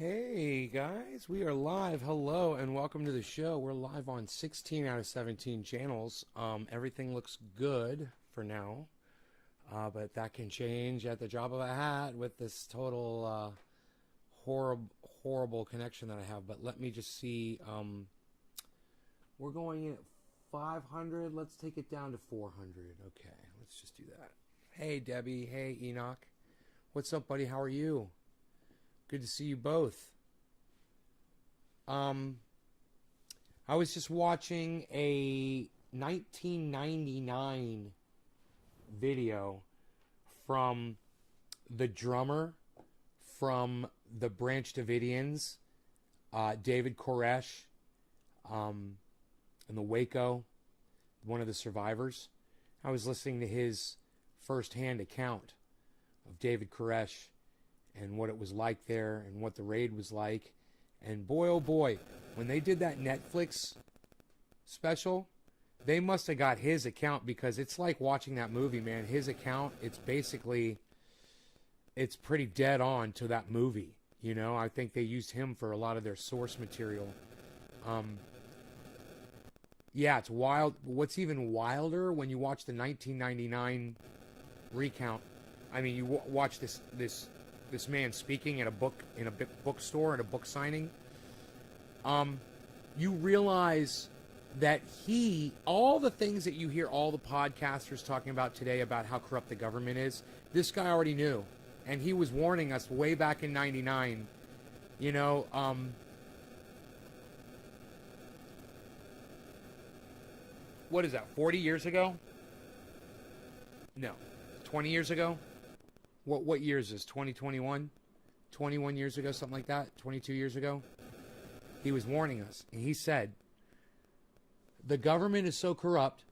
Hey guys, we are live. Hello and welcome to the show. We're live on 16 out of 17 channels. Everything looks good for now, but that can change at the drop of a hat with this total horrible connection that I have. But let me just see. We're going in at 500. Let's take it down to 400. Okay, let's just do that. Hey Debbie. Hey Enoch. What's up, buddy? How are you? Good to see you both. I was just watching a 1999 video from the drummer from the Branch Davidians, David Koresh, in the Waco, one of the survivors. I was listening to his first-hand account of David Koresh and what it was like there and what the raid was like. And boy, oh boy, when they did that Netflix special, they must have got his account, because it's like watching that movie, man. His account, it's pretty dead on to that movie. You know, I think they used him for a lot of their source material. Yeah, it's wild. What's even wilder, when you watch the 1999 recount, I mean, you watch this man speaking in a bookstore, at a book signing, you realize that all the things that you hear all the podcasters talking about today about how corrupt the government is, this guy already knew. And he was warning us way back in 99, you know, what is that, 40 years ago? No, 20 years ago? What year is this? 2021? 21 years ago, something like that? 22 years ago? He was warning us. And he said, the government is so corrupt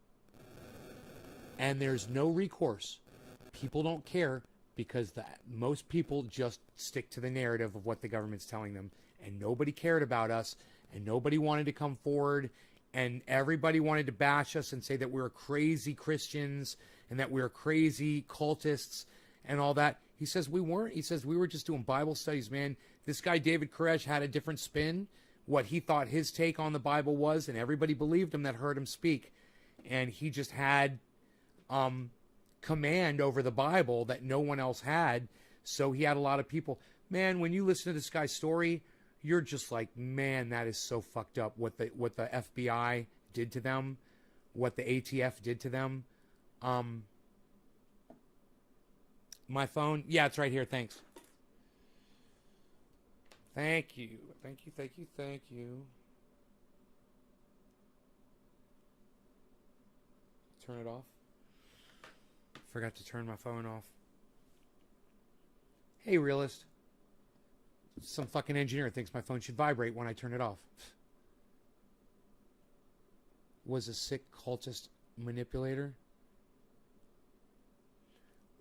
and there's no recourse. People don't care, because most people just stick to the narrative of what the government's telling them. And nobody cared about us, and nobody wanted to come forward, and everybody wanted to bash us and say that we were crazy Christians and that we were crazy cultists and all that. He says we weren't. He says we were just doing Bible studies, man. This guy, David Koresh, had a different spin, what he thought his take on the Bible was, and everybody believed him that heard him speak. And he just had command over the Bible that no one else had. So he had a lot of people. Man, when you listen to this guy's story, you're just like, man, that is so fucked up. What the FBI did to them, what the ATF did to them. My phone? Yeah, it's right here. Thanks. Thank you. Thank you, thank you, thank you. Turn it off. Forgot to turn my phone off. Hey, realist. Some fucking engineer thinks my phone should vibrate when I turn it off. Was a sick cultist manipulator?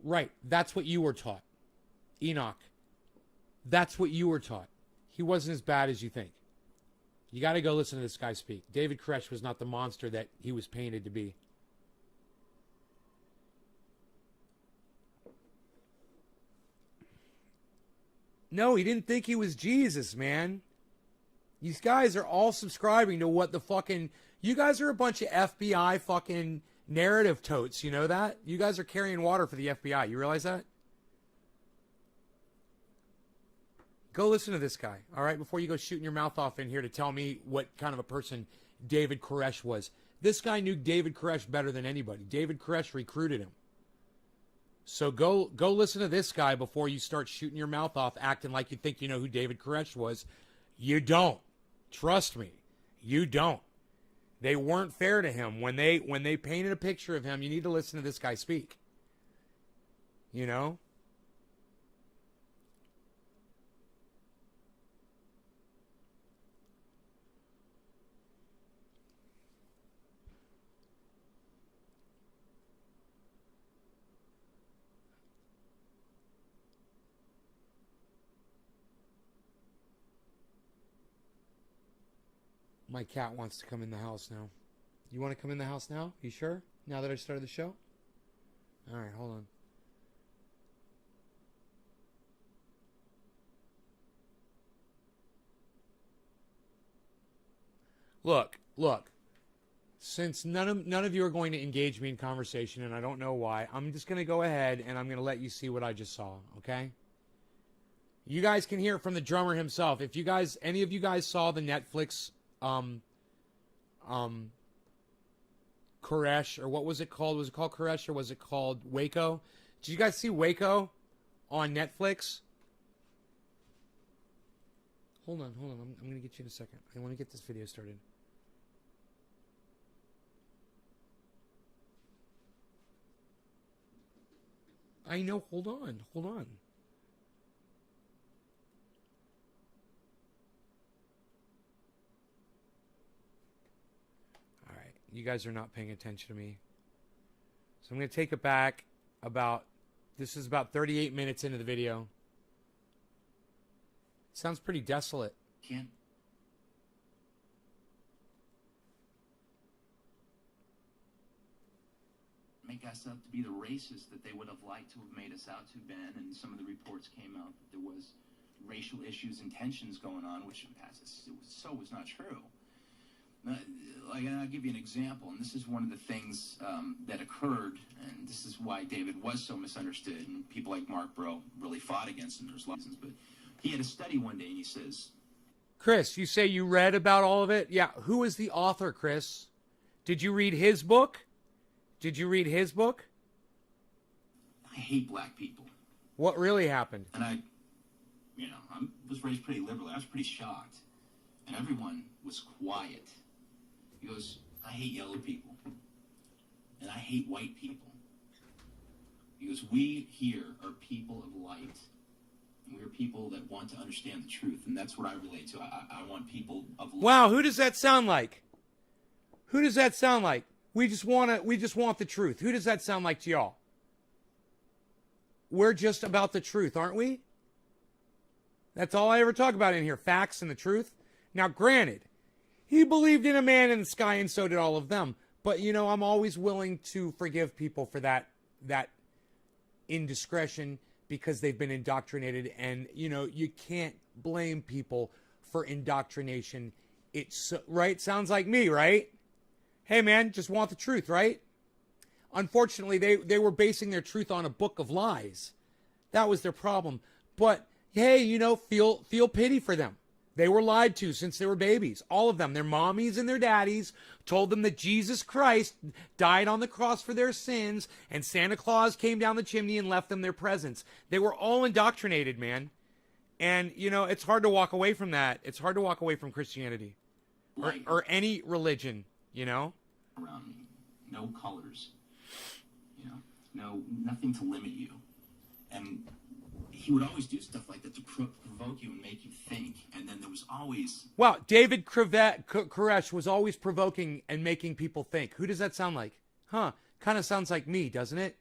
Right, that's what you were taught. Enoch, that's what you were taught. He wasn't as bad as you think. You got to go listen to this guy speak. David Koresh was not the monster that he was painted to be. No, he didn't think he was Jesus, man. These guys are all subscribing to what the fucking... You guys are a bunch of FBI fucking narrative totes, you know that? You guys are carrying water for the FBI. You realize that? Go listen to this guy, all right? Before you go shooting your mouth off in here to tell me what kind of a person David Koresh was. This guy knew David Koresh better than anybody. David Koresh recruited him. So go listen to this guy before you start shooting your mouth off, acting like you think you know who David Koresh was. You don't. Trust me. You don't. They weren't fair to him. When they painted a picture of him, you need to listen to this guy speak. You know? My cat wants to come in the house now. You want to come in the house now? You sure? Now that I started the show? All right, hold on. Look. Since none of you are going to engage me in conversation, and I don't know why, I'm just going to go ahead and I'm going to let you see what I just saw, okay? You guys can hear it from the drummer himself. If you guys, any of you guys saw the Netflix, Koresh, or what was it called? Was it called Koresh or was it called Waco? Did you guys see Waco on Netflix? Hold on. I'm going to get you in a second. I want to get this video started. I know. Hold on. All right. You guys are not paying attention to me. So I'm going to take it back this is about 38 minutes into the video. Sounds pretty desolate. Can't make us out to be the racist that they would have liked to have made us out to, Ben. And some of the reports came out that there was racial issues and tensions going on, which was not true. I'll give you an example, and this is one of the things that occurred, and this is why David was so misunderstood, and people like Mark Bro really fought against him. There's reasons, but he had a study one day, and he says, Chris, you say you read about all of it? Yeah, who is the author, Chris? Did you read his book? I hate black people. What really happened? And I was raised pretty liberal. I was pretty shocked. And everyone was quiet. He goes, I hate yellow people. And I hate white people. He goes, we here are people of light. And we are people that want to understand the truth. And that's what I relate to. I want people of light. Wow, who does that sound like? We just want the truth. Who does that sound like to y'all? We're just about the truth, aren't we? That's all I ever talk about in here, facts and the truth. Now, granted, he believed in a man in the sky and so did all of them. But, I'm always willing to forgive people for that indiscretion because they've been indoctrinated. And, you can't blame people for indoctrination. It's right. Sounds like me, right? Hey, man, just want the truth, right? Unfortunately, they were basing their truth on a book of lies. That was their problem. But, hey, feel pity for them. They were lied to since they were babies. All of them, their mommies and their daddies, told them that Jesus Christ died on the cross for their sins, and Santa Claus came down the chimney and left them their presents. They were all indoctrinated, man. And, it's hard to walk away from that. It's hard to walk away from Christianity or any religion, Around me. No colors. Nothing to limit you. And he would always do stuff like that to provoke you and make you think. And then there was always... Wow, David Koresh was always provoking and making people think. Who does that sound like? Huh, kind of sounds like me, doesn't it?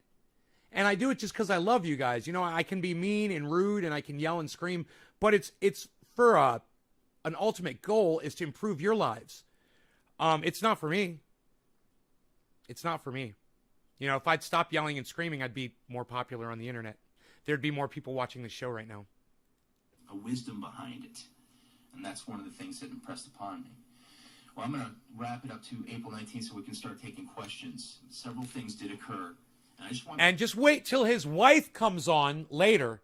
And I do it just because I love you guys. I can be mean and rude and I can yell and scream, but it's for an ultimate goal is to improve your lives. It's not for me. If I'd stop yelling and screaming, I'd be more popular on the internet. There'd be more people watching the show right now. A wisdom behind it. And that's one of the things that impressed upon me. Well, I'm going to wrap it up to April 19th so we can start taking questions. Several things did occur. And just wait till his wife comes on later.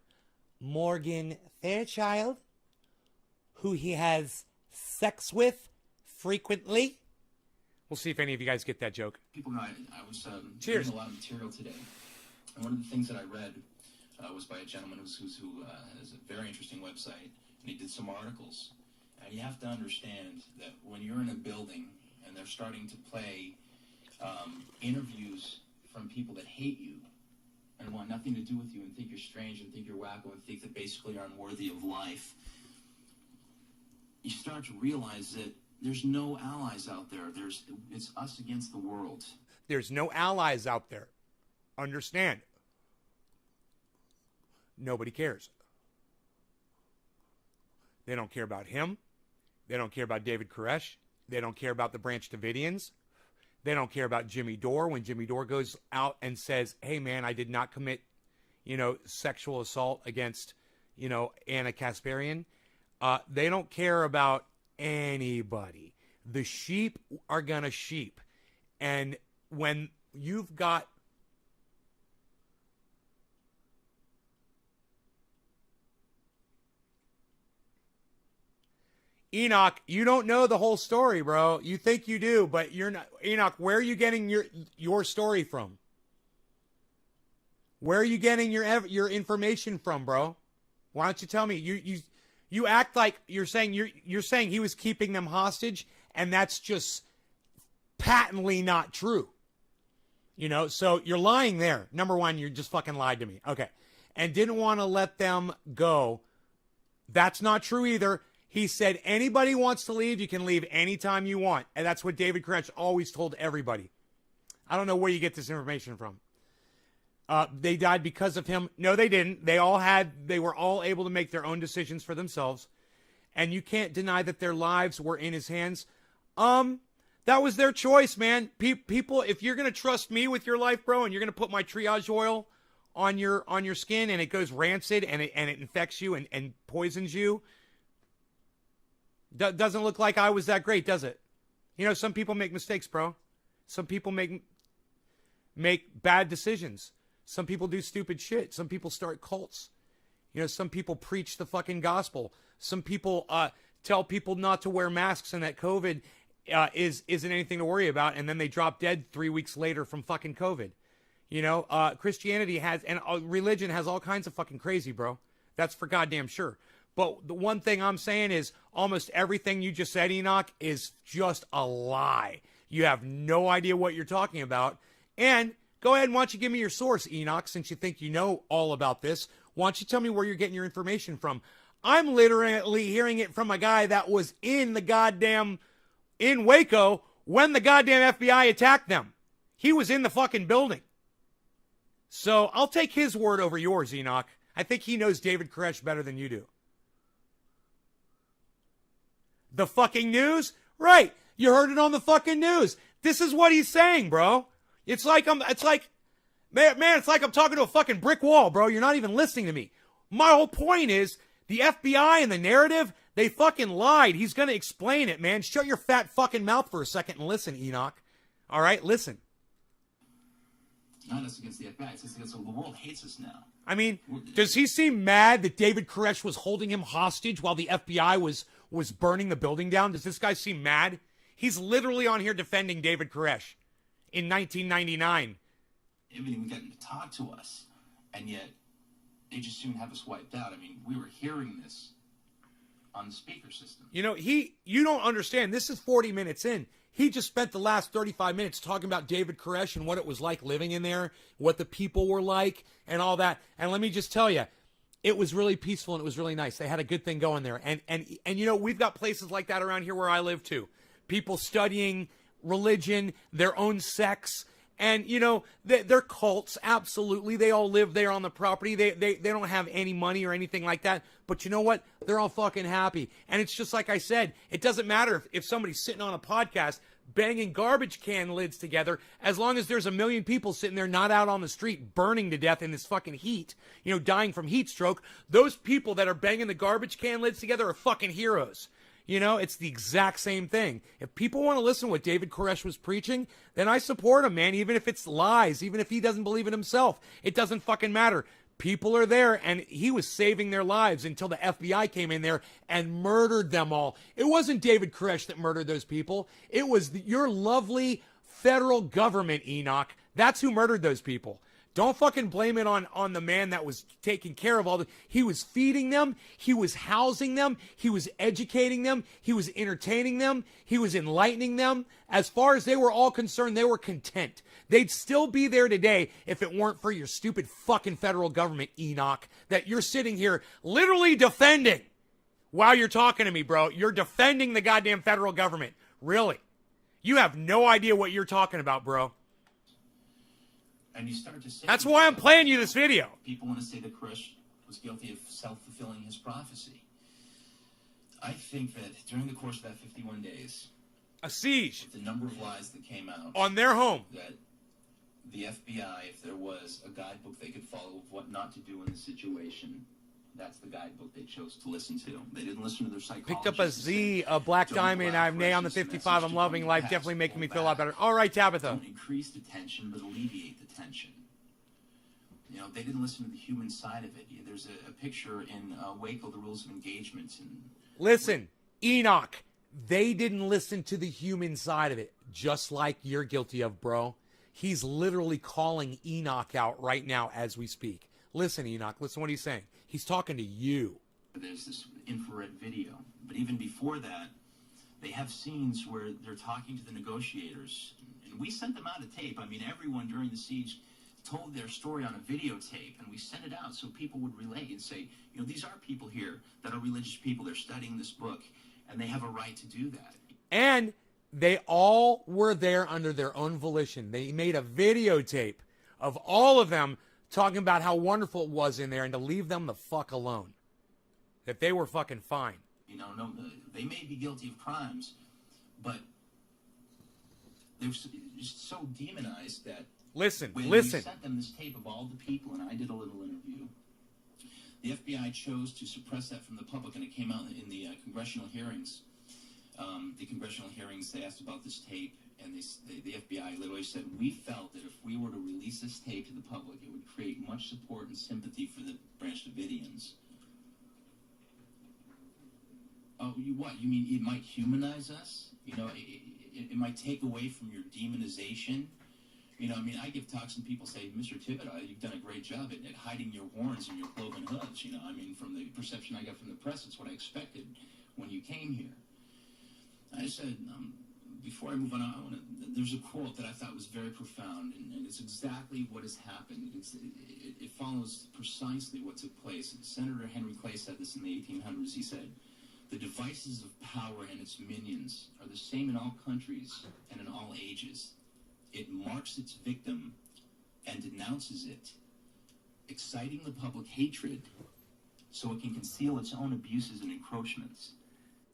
Morgan Fairchild, who he has sex with frequently. We'll see if any of you guys get that joke. People know I was Cheers. reading a lot of material today. And one of the things that I read was by a gentleman who has a very interesting website, and he did some articles. And you have to understand that when you're in a building and they're starting to play interviews from people that hate you and want nothing to do with you and think you're strange and think you're wacko and think that basically you're unworthy of life, you start to realize that there's no allies out there. It's us against the world. There's no allies out there. Understand. Nobody cares. They don't care about him. They don't care about David Koresh. They don't care about the Branch Davidians. They don't care about Jimmy Dore when Jimmy Dore goes out and says, hey, man, I did not commit, sexual assault against, Anna Kasparian. They don't care about anybody. The sheep are gonna sheep. And when you've got Enoch, you don't know the whole story, bro. You think you do, but you're not. Enoch, where are you getting your story from? Where are you getting your information from, bro? Why don't you tell me? You act like you're saying he was keeping them hostage, and that's just patently not true. You know, so you're lying there. Number one, you just fucking lied to me. Okay. And didn't want to let them go. That's not true either. He said, anybody wants to leave, you can leave anytime you want. And that's what David Koresh always told everybody. I don't know where you get this information from. They died because of him. No, they didn't. They were all able to make their own decisions for themselves. And you can't deny that their lives were in his hands. That was their choice, man. People, if you're going to trust me with your life, bro, and you're going to put my triage oil on your skin and it goes rancid and it infects you and poisons you, doesn't look like I was that great, does it? You know, some people make mistakes, bro. Some people make bad decisions. Some people do stupid shit. Some people start cults. You know, some people preach the fucking gospel. Some people tell people not to wear masks and that COVID isn't anything to worry about, and then they drop dead 3 weeks later from fucking COVID. You know, Christianity has, and religion has all kinds of fucking crazy, bro. That's for goddamn sure. But the one thing I'm saying is almost everything you just said, Enoch, is just a lie. You have no idea what you're talking about. And go ahead and why don't you give me your source, Enoch, since you think you know all about this. Why don't you tell me where you're getting your information from? I'm literally hearing it from a guy that was in Waco when the goddamn FBI attacked them. He was in the fucking building. So I'll take his word over yours, Enoch. I think he knows David Koresh better than you do. The fucking news? Right. You heard it on the fucking news. This is what he's saying, bro. It's like I'm talking to a fucking brick wall, bro. You're not even listening to me. My whole point is the FBI and the narrative, they fucking lied. He's going to explain it, man. Shut your fat fucking mouth for a second and listen, Enoch. All right? Listen. Not us against the FBI. It's just against the world hates us now. I mean, does he seem mad that David Koresh was holding him hostage while the FBI was burning the building down? Does this guy seem mad? He's literally on here defending David Koresh in 1999. They haven't even gotten to talk to us, and yet they just soon have us wiped out. I mean, we were hearing this on the speaker system. You know, you don't understand. This is 40 minutes in. He just spent the last 35 minutes talking about David Koresh and what it was like living in there, what the people were like, and all that. And let me just tell you, it was really peaceful and it was really nice. They had a good thing going there. And you know, we've got places like that around here where I live too. People studying religion, their own sects, and you know, they're cults. Absolutely, they all live there on the property. They don't have any money or anything like that. But you know what? They're all fucking happy. And it's just like I said, it doesn't matter if somebody's sitting on a podcast banging garbage can lids together, as long as there's a million people sitting there not out on the street burning to death in this fucking heat, you know, dying from heat stroke. Those people that are banging the garbage can lids together are fucking heroes. You know, it's the exact same thing. If people want to listen to what David Koresh was preaching, then I support him, man, even if it's lies, even if he doesn't believe it himself. It doesn't fucking matter. People are there, and he was saving their lives until the FBI came in there and murdered them all. It wasn't David Koresh that murdered those people. It was your lovely federal government, Enoch. That's who murdered those people. Don't fucking blame it on the man that was taking care of all the... He was feeding them. He was housing them. He was educating them. He was entertaining them. He was enlightening them. As far as they were all concerned, they were content. They'd still be there today if it weren't for your stupid fucking federal government, Enoch, that you're sitting here literally defending while you're talking to me, bro. You're defending the goddamn federal government. Really. You have no idea what you're talking about, bro. And you start to say... That's why I'm playing you this video. People want to say that Koresh was guilty of self-fulfilling his prophecy. I think that during the course of that 51 days... A siege. The number of lies that came out... On their home. That the FBI, if there was a guidebook they could follow of what not to do in the situation, That's the guidebook they chose to listen to. They didn't listen to their psychologist. Picked up a Z, a black diamond. I have Nay on the 55. I'm loving life. Definitely making me feel a lot better. All right, Tabitha. Don't increase the tension, but alleviate the tension. You know, they didn't listen to the human side of it. There's a picture in Waco, the rules of engagement. And listen, Enoch, they didn't listen to the human side of it, just like you're guilty of, bro. He's literally calling Enoch out right now as we speak. Listen, Enoch, listen to what he's saying. He's talking to you. There's this infrared video. But even before that, they have scenes where they're talking to the negotiators. And we sent them out a tape. I mean, everyone during the siege told their story on a videotape, and we sent it out so people would relate and say, you know, these are people here that are religious people. They're studying this book, and they have a right to do that. And they all were there under their own volition. They made a videotape of all of them talking about how wonderful it was in there and to leave them the fuck alone. That they were fucking fine. You know, no, they may be guilty of crimes, but they're just so demonized that Listen. when we sent them this tape of all the people, and I did a little interview, the FBI chose to suppress that from the public, and it came out in the congressional hearings. The congressional hearings, they asked about this tape, and the FBI literally said, we felt that if we were to release this tape to the public, it would create much support and sympathy for the Branch Davidians. Oh, what? You mean it might humanize us? You know, it might take away from your demonization? You know, I mean, I give talks and people say, Mr. Thibodeau, you've done a great job at hiding your horns and your cloven hooves. You know, I mean, from the perception I got from the press, it's what I expected when you came here. I said, before I move on, there's a quote that I thought was very profound, and it's exactly what has happened. It follows precisely what took place. Senator Henry Clay said this in the 1800s. He said, the devices of power and its minions are the same in all countries and in all ages. It marks its victim and denounces it, exciting the public hatred so it can conceal its own abuses and encroachments.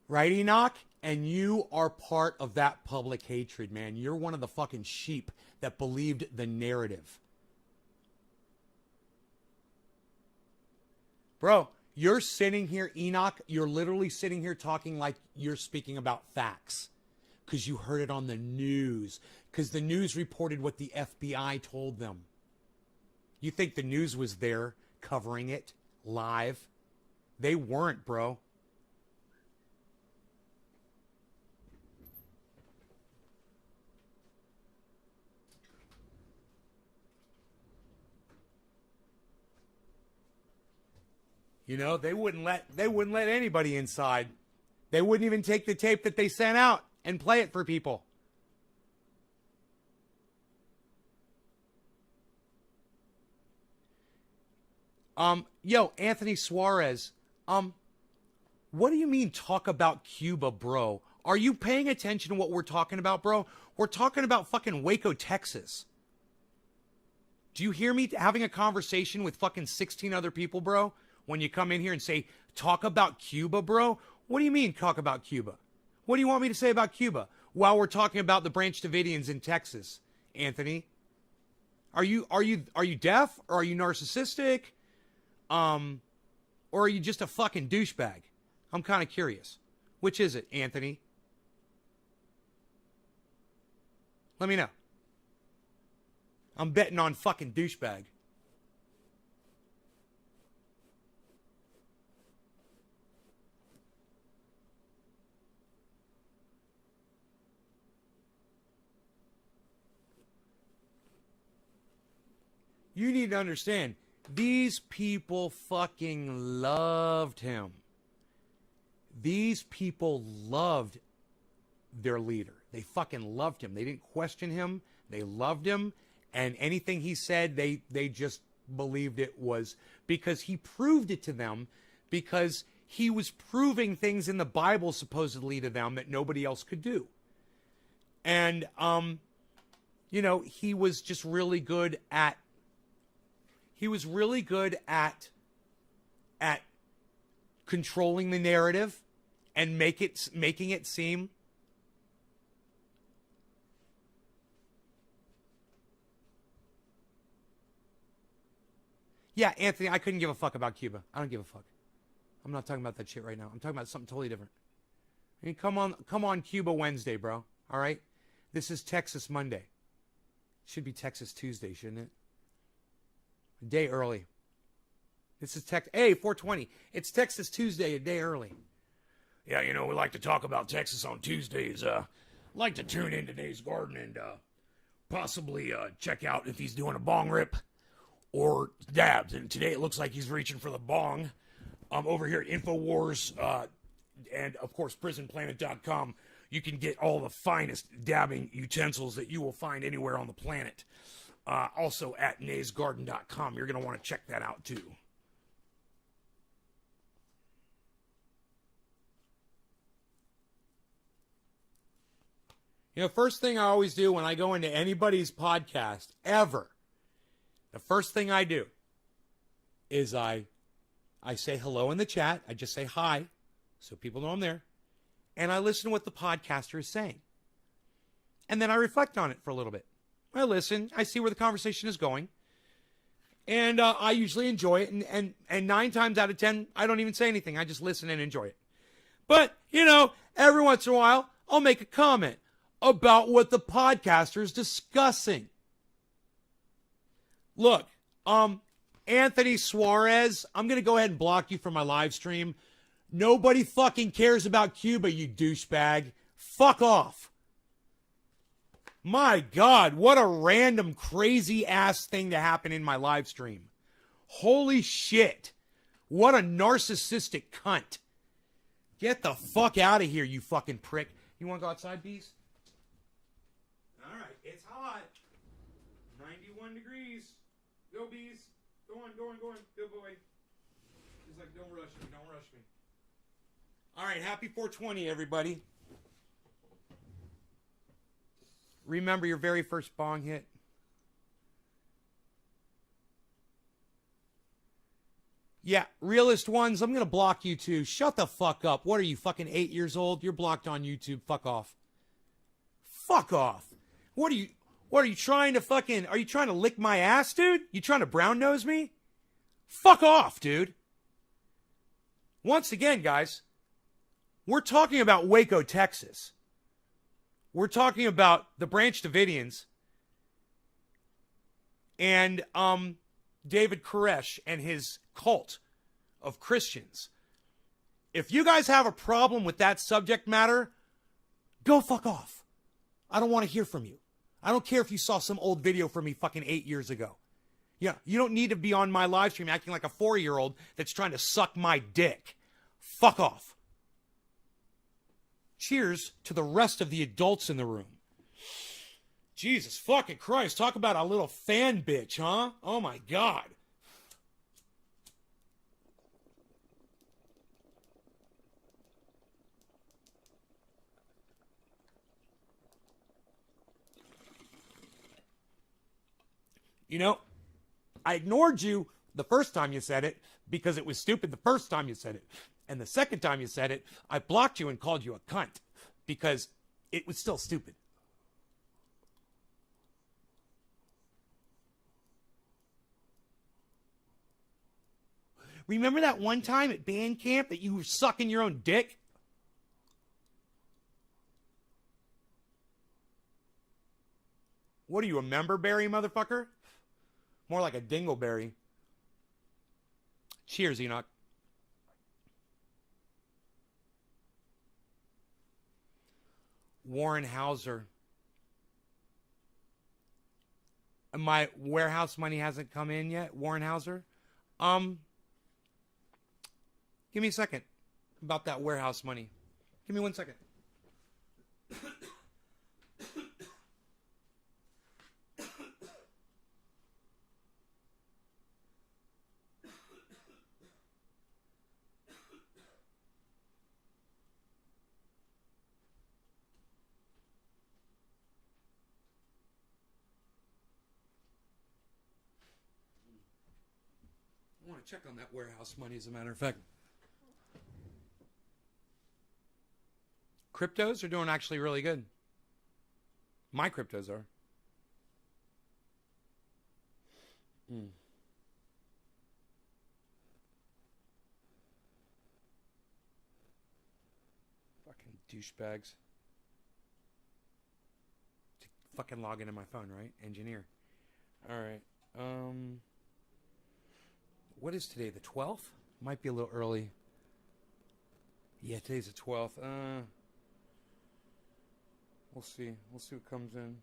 Right, Enoch? And you are part of that public hatred, man. You're one of the fucking sheep that believed the narrative. Bro, you're sitting here, Enoch, you're literally sitting here talking like you're speaking about facts. Because you heard it on the news. Because the news reported what the FBI told them. You think the news was there covering it live? They weren't, bro. You know, they wouldn't let anybody inside. They wouldn't even take the tape that they sent out and play it for people. Yo, Anthony Suarez, what do you mean talk about Cuba, bro? Are you paying attention to what we're talking about, bro? We're talking about fucking Waco, Texas. Do you hear me having a conversation with fucking 16 other people, bro? When you come in here and say, talk about Cuba, bro? What do you mean talk about Cuba? What do you want me to say about Cuba while we're talking about the Branch Davidians in Texas, Anthony? Are you deaf, or are you narcissistic? Or are you just a fucking douchebag? I'm kind of curious. Which is it, Anthony? Let me know. I'm betting on fucking douchebag. You need to understand, these people fucking loved him. These people loved their leader. They fucking loved him. They didn't question him. They loved him. And anything he said, they just believed it was because he proved it to them, because he was proving things in the Bible supposedly to them that nobody else could do. And, you know, he was just really good at controlling the narrative and making it seem. Yeah, Anthony, I couldn't give a fuck about Cuba. I don't give a fuck. I'm not talking about that shit right now. I'm talking about something totally different. I mean, come on, Cuba Wednesday, bro. All right? This is Texas Monday. Should be Texas Tuesday, shouldn't it? A day early. This is Hey, 420. It's Texas Tuesday, a day early. Yeah, you know, we like to talk about Texas on Tuesdays. Like to tune in to Nays Garden and possibly check out if he's doing a bong rip or dabs. And today it looks like he's reaching for the bong. Over here at InfoWars and, of course, PrisonPlanet.com, you can get all the finest dabbing utensils that you will find anywhere on the planet. Also at naysgarden.com. You're going to want to check that out, too. You know, first thing I always do when I go into anybody's podcast, ever, the first thing I do is I say hello in the chat. I just say hi, so people know I'm there. And I listen to what the podcaster is saying. And then I reflect on it for a little bit. I listen. I see where the conversation is going. And I usually enjoy it. And 9 times out of 10, I don't even say anything. I just listen and enjoy it. But, you know, every once in a while, I'll make a comment about what the podcaster is discussing. Look, Anthony Suarez, I'm going to go ahead and block you from my live stream. Nobody fucking cares about Cuba, you douchebag. Fuck off. My God, what a random, crazy-ass thing to happen in my live stream. Holy shit. What a narcissistic cunt. Get the fuck out of here, you fucking prick. You want to go outside, bees? All right, it's hot. 91 degrees. Go, bees. Go on. Good boy. He's like, don't rush me. All right, happy 420, everybody. Remember your very first bong hit? Yeah, Realist Ones, I'm going to block you too. Shut the fuck up. What are you, fucking 8 years old? You're blocked on YouTube. Fuck off. Fuck off. What are you trying to are you trying to lick my ass, dude? You trying to brown nose me? Fuck off, dude. Once again, guys, we're talking about Waco, Texas. We're talking about the Branch Davidians and David Koresh and his cult of Christians. If you guys have a problem with that subject matter, go fuck off. I don't want to hear from you. I don't care if you saw some old video from me fucking 8 years ago. Yeah, you don't need to be on my live stream acting like a 4-year-old that's trying to suck my dick. Fuck off. Cheers to the rest of the adults in the room. Jesus fucking Christ, talk about a little fan bitch, huh? Oh my God. You know, I ignored you the first time you said it because it was stupid the first time you said it. And the second time you said it, I blocked you and called you a cunt because it was still stupid. Remember that one time at band camp that you were sucking your own dick? What are you, a memberberry, motherfucker? More like a dingleberry. Cheers, Enoch. Warren Hauser. My warehouse money hasn't come in yet, Warren Hauser. Give me a second about that warehouse money. Give me 1 second. I want to check on that warehouse money, as a matter of fact. Cryptos are doing actually really good. My cryptos are. Douchebags. To fucking log into my phone, right? Engineer. Alright. What is today? The 12th? Might be a little early. Yeah, today's the 12th. We'll see. We'll see what comes in.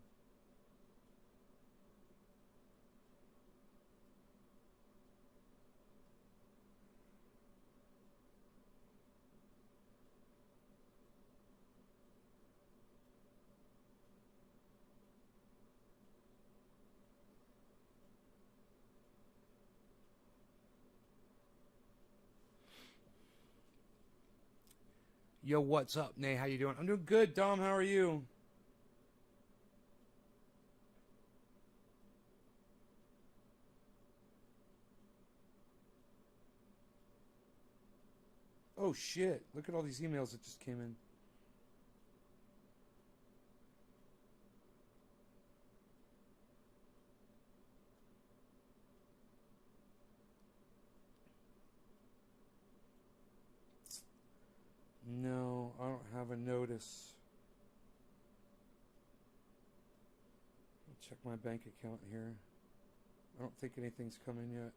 Yo, what's up, Nay? How you doing? I'm doing good, Dom. How are you? Oh, shit. Look at all these emails that just came in. No, I don't have a notice. I'll check my bank account here. I don't think anything's come in yet.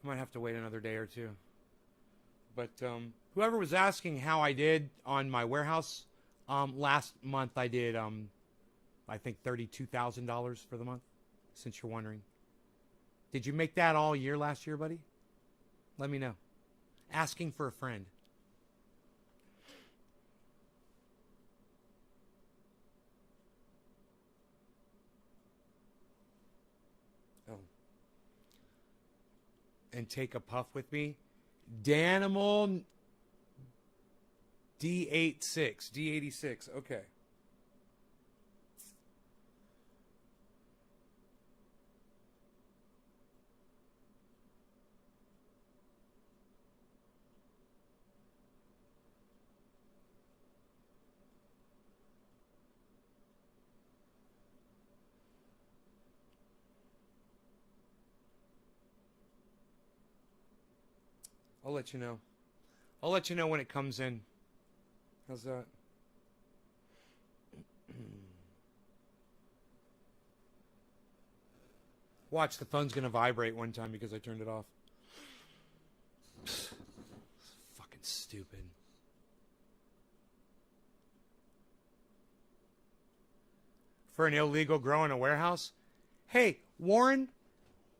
I might have to wait another day or two. But whoever was asking how I did on my warehouse, last month I did, I think $32,000 for the month, since you're wondering. Did you make that all year last year, buddy? Let me know. Asking for a friend. Oh. And take a puff with me. Danimal D86. D86. Okay. I'll let you know. I'll let you know when it comes in. How's that? Watch, the phone's going to vibrate one time because I turned it off. Fucking stupid. For an illegal grow in a warehouse? Hey, Warren,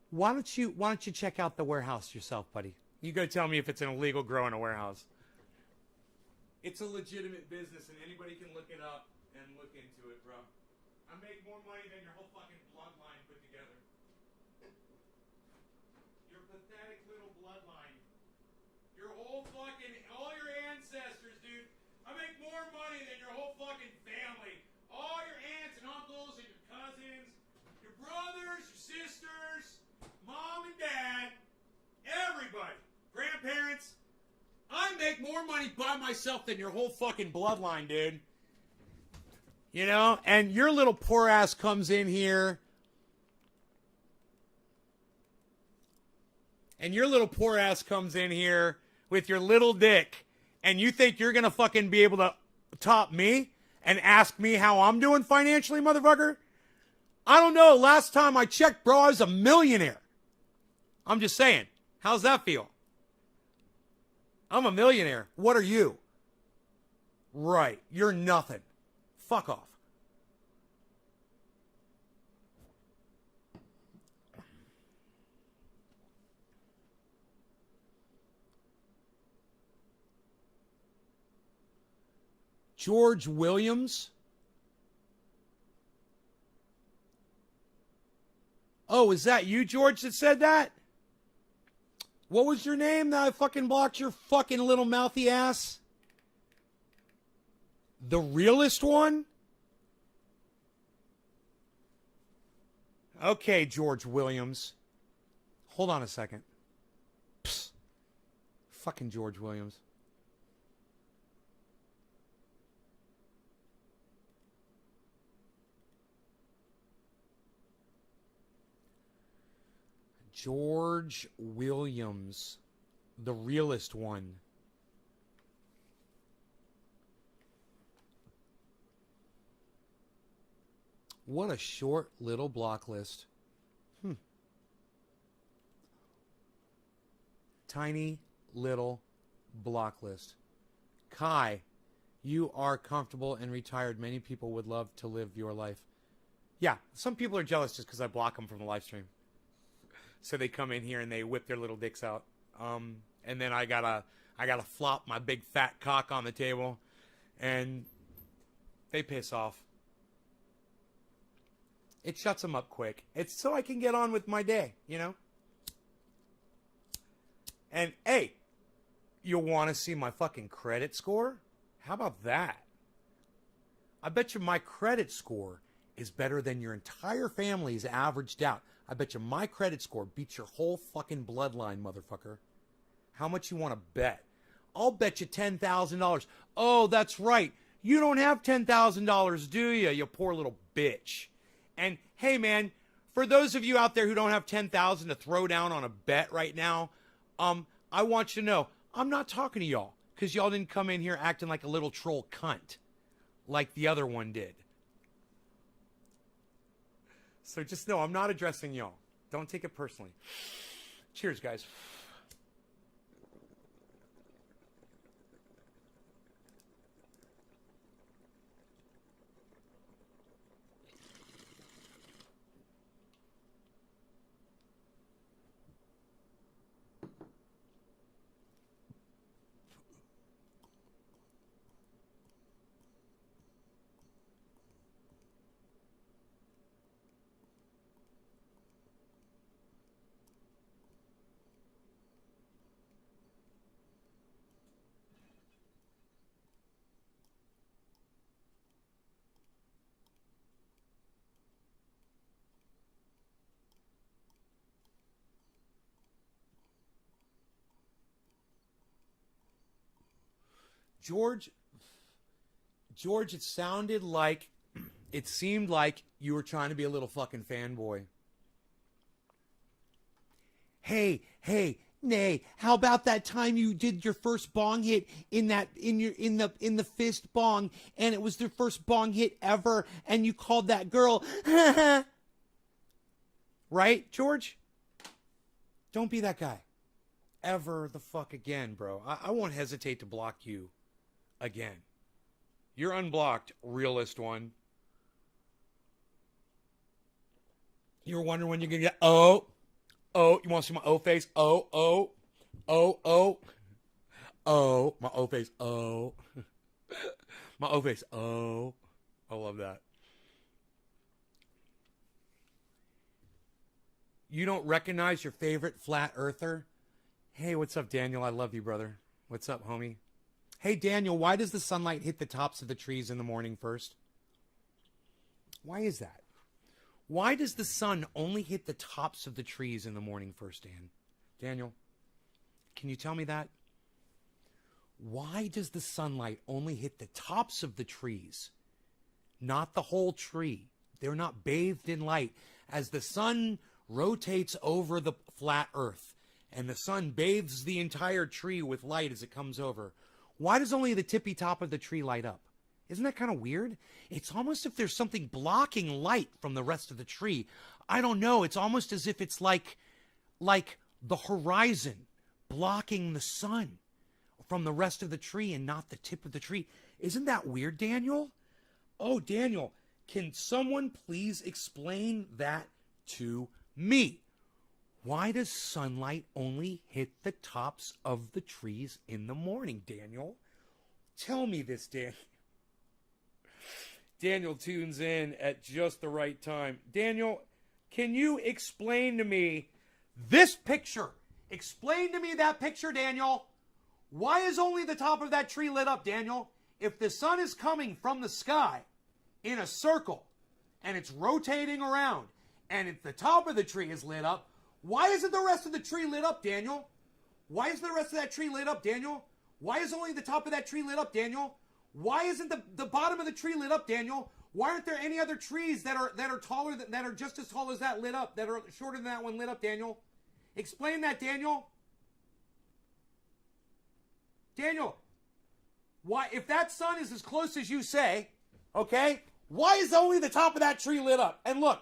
why don't you check out the warehouse yourself, buddy? You go tell me if it's an illegal grow in a warehouse. It's a legitimate business, and anybody can look it up and look into it, bro. I make more money than your whole fucking bloodline put together. Your pathetic little bloodline. Your whole fucking, all your ancestors, dude. I make more money than your whole fucking family. All your aunts and uncles and your cousins, your brothers, your sisters, mom and dad, everybody. Grandparents, I make more money by myself than your whole fucking bloodline, dude. You know? And your little poor ass comes in here. And your little poor ass comes in here with your little dick. And you think you're going to fucking be able to top me and ask me how I'm doing financially, motherfucker? I don't know. Last time I checked, bro, I was a millionaire. I'm just saying. How's that feel? I'm a millionaire. What are you? Right. You're nothing. Fuck off. George Williams? Oh, is that you, George, that said that? What was your name that I fucking blocked your fucking little mouthy ass? The realest one? Okay, George Williams. Hold on a second. Psst. Fucking George Williams. George Williams, the realest one. What a short little block list. Tiny little block list. Kai, you are comfortable and retired. Many people would love to live your life. Yeah, some people are jealous just because I block them from the live stream. So they come in here and they whip their little dicks out. And then I gotta flop my big fat cock on the table, and they piss off. It shuts them up quick. It's so I can get on with my day, you know? And, hey, you want to see my fucking credit score? How about that? I bet you my credit score is better than your entire family's averaged out. I bet you my credit score beats your whole fucking bloodline, motherfucker. How much you want to bet? I'll bet you $10,000. Oh, that's right. You don't have $10,000, do you, you poor little bitch? And, hey, man, for those of you out there who don't have $10,000 to throw down on a bet right now, I want you to know, I'm not talking to y'all because y'all didn't come in here acting like a little troll cunt like the other one did. So just know I'm not addressing y'all. Don't take it personally. Cheers, guys. George, it seemed like you were trying to be a little fucking fanboy. Hey, Nay, how about that time you did your first bong hit in the fist bong, and it was their first bong hit ever, and you called that girl, right, George? Don't be that guy. Ever the fuck again, bro. I won't hesitate to block you again. You're unblocked, realist one. You're wondering when you're gonna get you want to see my O face? My O face, my O face, I love that. You don't recognize your favorite flat earther? Hey, what's up, Daniel? I love you, brother. What's up, homie? Hey, Daniel, why does the sunlight hit the tops of the trees in the morning first? Why is that? Why does the sun only hit the tops of the trees in the morning first, Daniel, can you tell me that? Why does the sunlight only hit the tops of the trees, not the whole tree? They're not bathed in light. As the sun rotates over the flat earth and the sun bathes the entire tree with light as it comes over, why does only the tippy top of the tree light up? Isn't that kind of weird? It's almost as if there's something blocking light from the rest of the tree. I don't know. It's almost as if it's like the horizon blocking the sun from the rest of the tree and not the tip of the tree. Isn't that weird, Daniel? Oh, Daniel, can someone please explain that to me? Why does sunlight only hit the tops of the trees in the morning, Daniel? Tell me this, Daniel. Daniel tunes in at just the right time. Daniel, can you explain to me this picture? Explain to me that picture, Daniel. Why is only the top of that tree lit up, Daniel? If the sun is coming from the sky in a circle and it's rotating around and if the top of the tree is lit up, why isn't the rest of the tree lit up, Daniel? Why isn't the rest of that tree lit up, Daniel? Why is only the top of that tree lit up, Daniel? Why isn't the bottom of the tree lit up, Daniel? Why aren't there any other trees that are taller that are just as tall as that lit up, that are shorter than that one lit up, Daniel? Explain that, Daniel. Daniel, why, if that sun is as close as you say, okay, Why is only the top of that tree lit up? And look.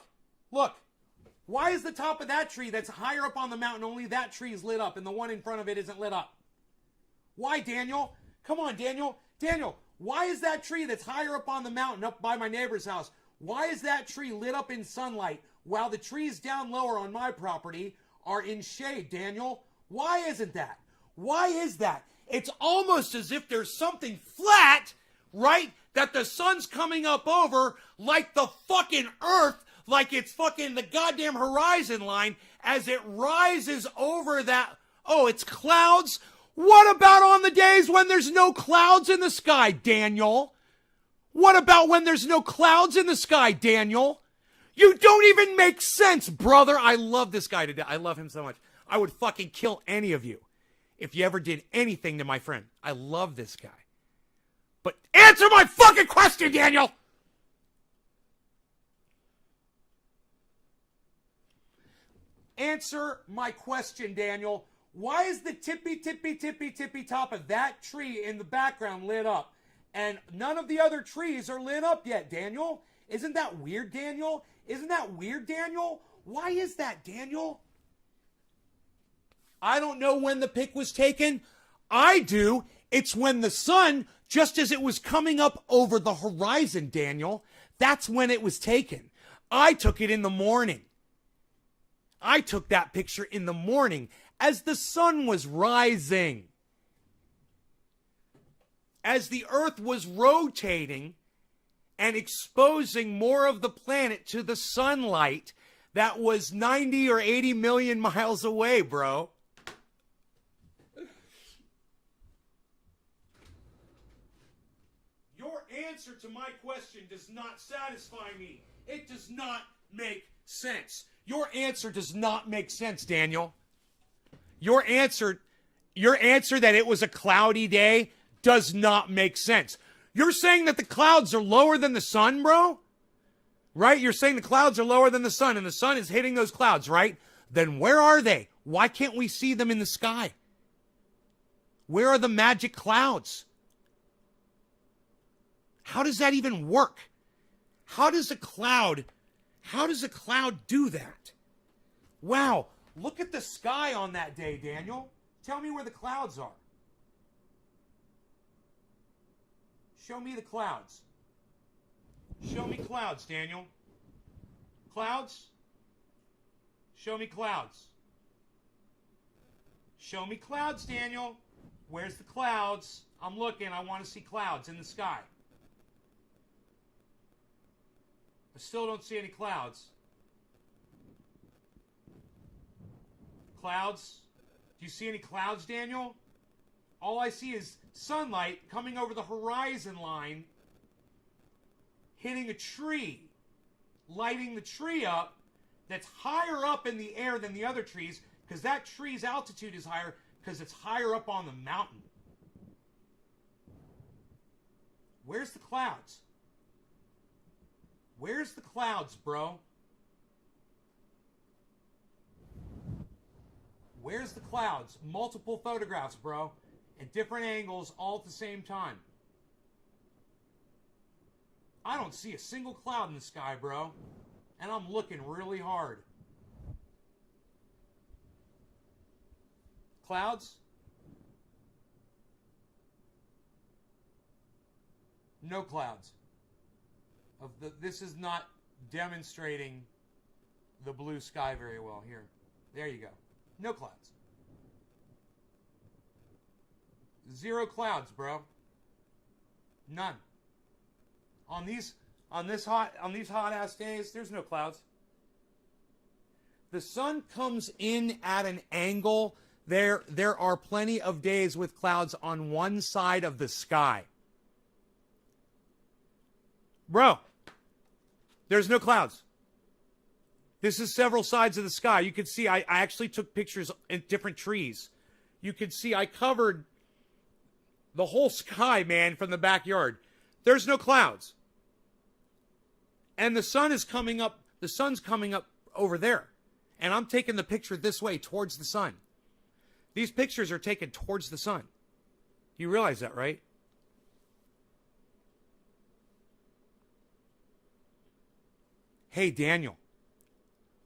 Why is the top of that tree that's higher up on the mountain, only that tree is lit up and the one in front of it isn't lit up? Why, Daniel? Come on, Daniel. Daniel, why is that tree that's higher up on the mountain up by my neighbor's house, why is that tree lit up in sunlight while the trees down lower on my property are in shade, Daniel? Why isn't that? Why is that? It's almost as if there's something flat, right, that the sun's coming up over like the fucking earth, like it's fucking the goddamn horizon line as it rises over that. Oh, it's clouds? What about on the days when there's no clouds in the sky, Daniel? What about when there's no clouds in the sky, Daniel? You don't even make sense, brother. I love this guy to death. I love him so much. I would fucking kill any of you if you ever did anything to my friend. I love this guy. But answer my fucking question, Daniel! Answer my question, Daniel. Why is the tippy top of that tree in the background lit up? And none of the other trees are lit up yet, Daniel. Isn't that weird, Daniel? Isn't that weird, Daniel? Why is that, Daniel? I don't know when the pic was taken. I do. It's when the sun, just as it was coming up over the horizon, Daniel. That's when it was taken. I took it in the morning. I took that picture in the morning as the sun was rising. As the earth was rotating and exposing more of the planet to the sunlight that was 90 or 80 million miles away, bro. Your answer to my question does not satisfy me. It does not make sense. Your answer does not make sense, Daniel. Your answer that it was a cloudy day does not make sense. You're saying that the clouds are lower than the sun, bro? Right? You're saying the clouds are lower than the sun and the sun is hitting those clouds, right? Then where are they? Why can't we see them in the sky? Where are the magic clouds? How does that even work? How does a cloud do that? Wow, look at the sky on that day, Daniel. Tell me where the clouds are. Show me the clouds. Show me clouds, Daniel. Clouds? Show me clouds. Show me clouds, Daniel. Where's the clouds? I'm looking. I want to see clouds in the sky. I still don't see any clouds. Clouds? Do you see any clouds, Daniel? All I see is sunlight coming over the horizon line, hitting a tree, lighting the tree up that's higher up in the air than the other trees because that tree's altitude is higher because it's higher up on the mountain. Where's the clouds? Where's the clouds, bro? Where's the clouds? Multiple photographs, bro. At different angles, all at the same time. I don't see a single cloud in the sky, bro. And I'm looking really hard. Clouds? No clouds. This is not demonstrating the blue sky very well. Here. There you go. No clouds. Zero clouds, bro. None. On these hot ass days, there's no clouds. The sun comes in at an angle. There are plenty of days with clouds on one side of the sky. Bro, there's no clouds. This is several sides of the sky. You can see I actually took pictures in different trees. You can see I covered the whole sky, man, from the backyard. There's no clouds. And the sun is coming up. The sun's coming up over there. And I'm taking the picture this way towards the sun. These pictures are taken towards the sun. You realize that, right? Hey, Daniel,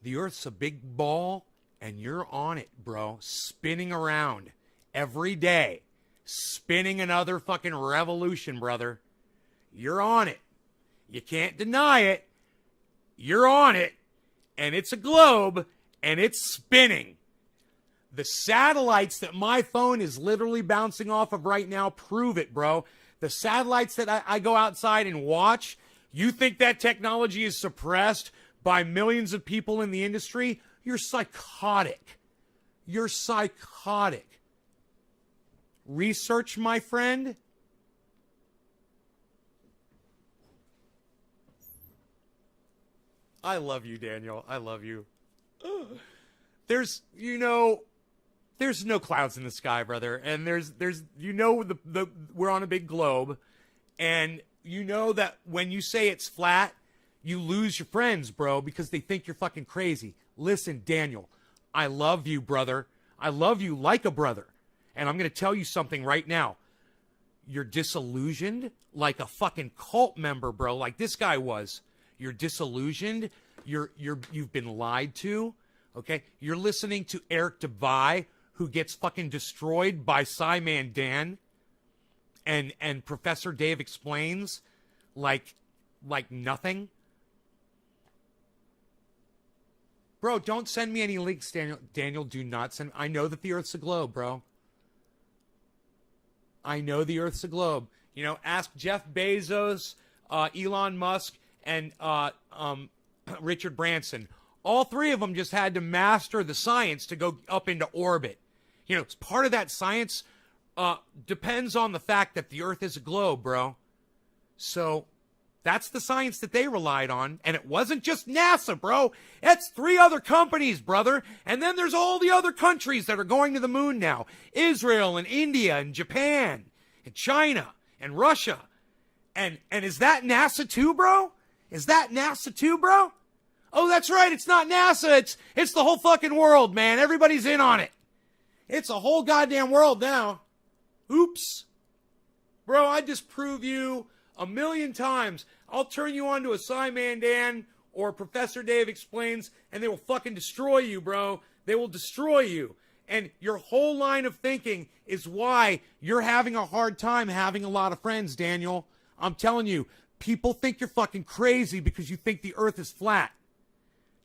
the Earth's a big ball, and you're on it, bro. Spinning around every day. Spinning another fucking revolution, brother. You're on it. You can't deny it. You're on it. And it's a globe, and it's spinning. The satellites that my phone is literally bouncing off of right now prove it, bro. The satellites that I go outside and watch, you think that technology is suppressed by millions of people in the industry? You're psychotic. You're psychotic. Research, my friend. I love you, Daniel. I love you. There's no clouds in the sky, brother. And there's we're on a big globe, and you know that when you say it's flat, you lose your friends, bro, because they think you're fucking crazy. Listen, Daniel, I love you, brother. I love you like a brother. And I'm going to tell you something right now. You're disillusioned like a fucking cult member, bro, like this guy was. You're disillusioned. You've been lied to. Okay? You're listening to Eric DeVay, who gets fucking destroyed by Simon Dan, and Professor Dave Explains like nothing. Bro, don't send me any links, Daniel. Daniel, do not send. I know that the Earth's a globe, bro. I know the Earth's a globe. You know, ask Jeff Bezos, Elon Musk, and Richard Branson. All three of them just had to master the science to go up into orbit. You know, part of that science depends on the fact that the Earth is a globe, bro. So that's the science that they relied on. And it wasn't just NASA, bro. It's 3 other companies, brother. And then there's all the other countries that are going to the moon now. Israel and India and Japan and China and Russia. And is that NASA too, bro? Is that NASA too, bro? Oh, that's right. It's not NASA. It's the whole fucking world, man. Everybody's in on it. It's a whole goddamn world now. Oops. Bro, I disprove you 1,000,000 times. I'll turn you on to a Simon Dan or Professor Dave Explains, and they will fucking destroy you, bro. They will destroy you. And your whole line of thinking is why you're having a hard time having a lot of friends, Daniel. I'm telling you, people think you're fucking crazy because you think the Earth is flat.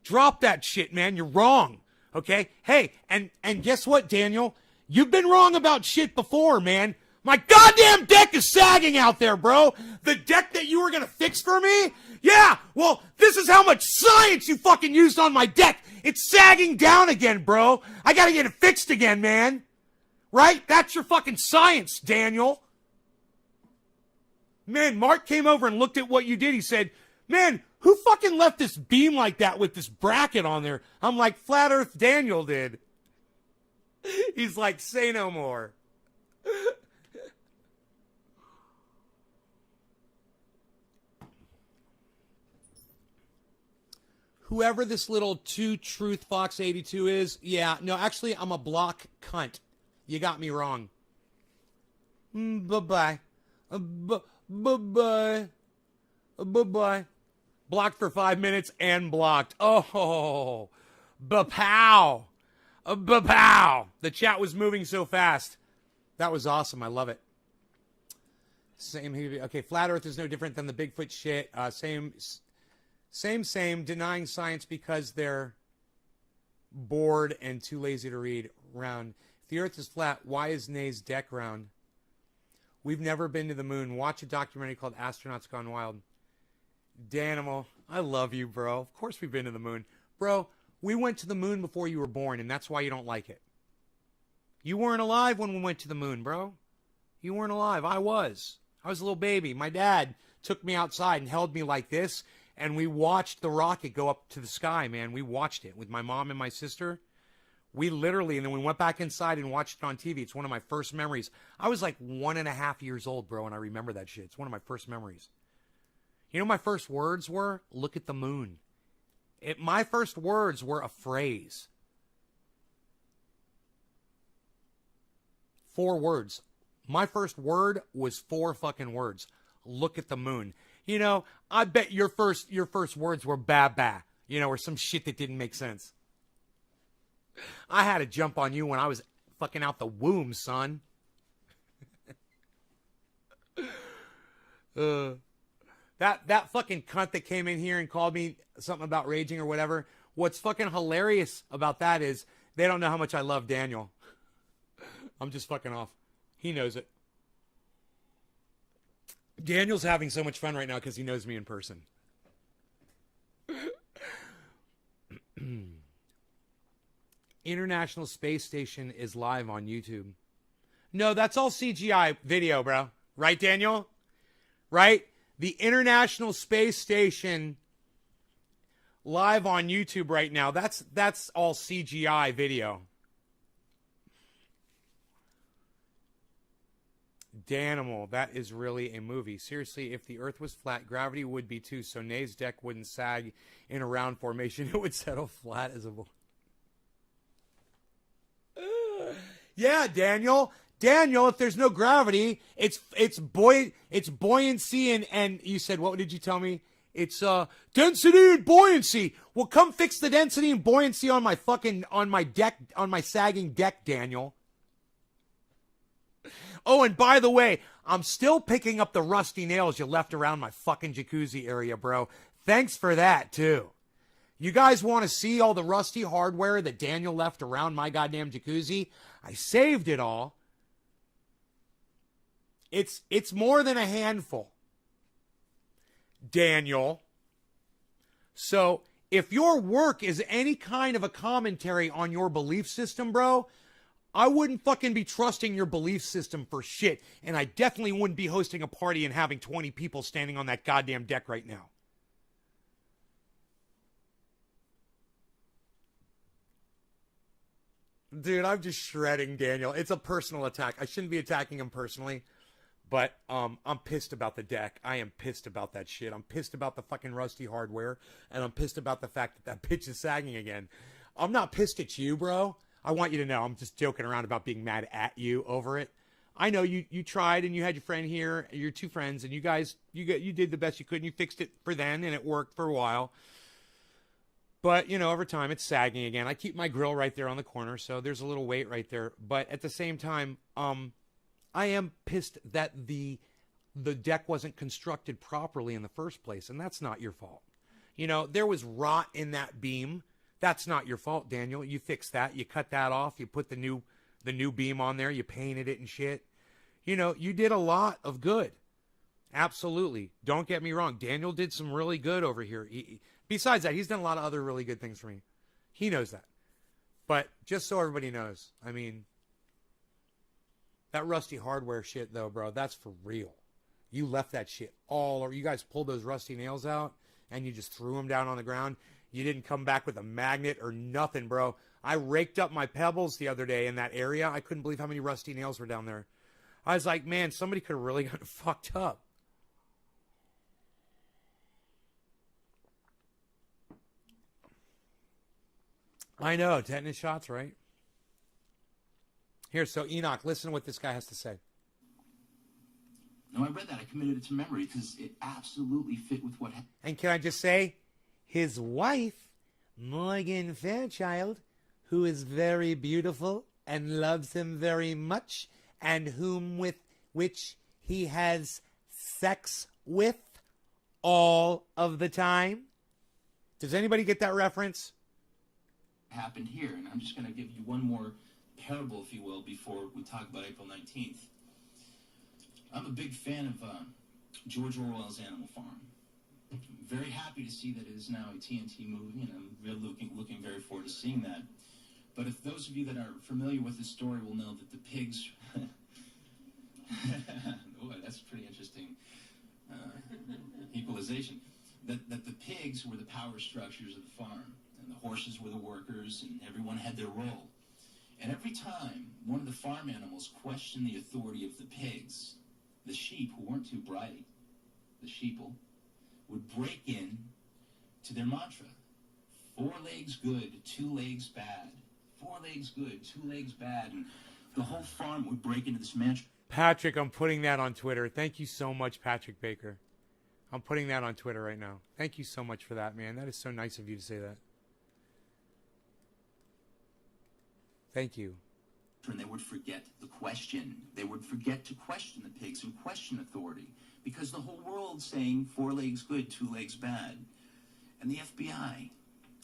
Drop that shit, man. You're wrong. Okay? Hey, and guess what, Daniel? You've been wrong about shit before, man. My goddamn deck is sagging out there, bro. The deck that you were going to fix for me? Yeah, well, this is how much science you fucking used on my deck. It's sagging down again, bro. I got to get it fixed again, man. Right? That's your fucking science, Daniel. Man, Mark came over and looked at what you did. He said, man, who fucking left this beam like that with this bracket on there? I'm like, Flat Earth Daniel did. He's like, say no more. Whoever this little 2Truth Fox 82 is, yeah, no, actually, I'm a block cunt. You got me wrong. Bye-bye. Bye-bye. Bye-bye. Blocked for 5 minutes and blocked. Oh, ba-pow. Ba-pow. The chat was moving so fast. That was awesome. I love it. Same. Okay, Flat Earth is no different than the Bigfoot shit. Same. Denying science because they're bored and too lazy to read. Round. If the Earth is flat, why is Nay's deck round? We've never been to the moon. Watch a documentary called Astronauts Gone Wild. Danimal, I love you, bro. Of course we've been to the moon. Bro, we went to the moon before you were born, and that's why you don't like it. You weren't alive when we went to the moon, bro. You weren't alive. I was. I was a little baby. My dad took me outside and held me like this, and we watched the rocket go up to the sky, man. We watched it with my mom and my sister. We literally, and then we went back inside and watched it on TV. It's one of my first memories. I was like 1.5 years old, bro, and I remember that shit. It's one of my first memories. You know what my first words were? Look at the moon. My first words were a phrase. 4 words. My first word was 4 fucking words. Look at the moon. You know, I bet your first words were ba ba, you know, or some shit that didn't make sense. I had to jump on you when I was fucking out the womb, son. That fucking cunt that came in here and called me something about raging or whatever. What's fucking hilarious about that is they don't know how much I love Daniel. I'm just fucking off. He knows it. Daniel's having so much fun right now because he knows me in person. International Space Station is live on YouTube. No, that's all CGI video, bro. Right, Daniel? Right? The International Space Station live on YouTube right now. That's all CGI video. Danimal, that is really a movie. Seriously, if the Earth was flat, gravity would be too, so Nay's deck wouldn't sag in a round formation. It would settle flat as a ball. Yeah, Daniel. Daniel, if there's no gravity, it's buoyancy and you said, what did you tell me? It's density and buoyancy. Well, come fix the density and buoyancy on my sagging deck, Daniel. Oh, and by the way, I'm still picking up the rusty nails you left around my fucking jacuzzi area, bro. Thanks for that, too. You guys want to see all the rusty hardware that Daniel left around my goddamn jacuzzi? I saved it all. It's more than a handful, Daniel. So if your work is any kind of a commentary on your belief system, bro, I wouldn't fucking be trusting your belief system for shit. And I definitely wouldn't be hosting a party and having 20 people standing on that goddamn deck right now. Dude, I'm just shredding Daniel. It's a personal attack. I shouldn't be attacking him personally. But I'm pissed about the deck. I am pissed about that shit. I'm pissed about the fucking rusty hardware. And I'm pissed about the fact that bitch is sagging again. I'm not pissed at you, bro. I want you to know I'm just joking around about being mad at you over it. I know you tried and you had your friend here, your two friends, and you guys, you did the best you could and you fixed it for then and it worked for a while. But, you know, over time it's sagging again. I keep my grill right there on the corner, so there's a little weight right there. But at the same time, I am pissed that the deck wasn't constructed properly in the first place, and that's not your fault. You know, there was rot in that beam. That's not your fault, Daniel. You fixed that. You cut that off. You put the new beam on there. You painted it and shit. You know, you did a lot of good. Absolutely. Don't get me wrong. Daniel did some really good over here. Besides that, he's done a lot of other really good things for me. He knows that. But just so everybody knows, I mean, that rusty hardware shit, though, bro, that's for real. You left that shit all, or you guys pulled those rusty nails out and you just threw them down on the ground. You didn't come back with a magnet or nothing, bro. I raked up my pebbles the other day in that area. I couldn't believe how many rusty nails were down there. I was like, man, somebody could have really gotten fucked up. I know, tetanus shots, right? Here, so Enoch, listen to what this guy has to say. No, I read that. I committed it to memory because it absolutely fit with what happened. And can I just say, his wife, Morgan Fairchild, who is very beautiful and loves him very much, and which he has sex with all of the time. Does anybody get that reference? Happened here, and I'm just going to give you one more parable, if you will, before we talk about April 19th. I'm a big fan of George Orwell's Animal Farm. I'm very happy to see that it is now a TNT movie, and I'm really looking very forward to seeing that. But if those of you that are familiar with the story will know that the pigs... Boy, that's pretty interesting equalization. That the pigs were the power structures of the farm, and the horses were the workers, and everyone had their role. And every time one of the farm animals questioned the authority of the pigs, the sheep, who weren't too bright, the sheeple, would break in to their mantra. 4 legs good, 2 legs bad. 4 legs good, 2 legs bad. And the whole farm would break into this mantra. Patrick, I'm putting that on Twitter. Thank you so much, Patrick Baker. I'm putting that on Twitter right now. Thank you so much for that, man. That is so nice of you to say that. Thank you. And they would forget the question. They would forget to question the pigs and question authority, because the whole world's saying 4 legs good, 2 legs bad. And the FBI,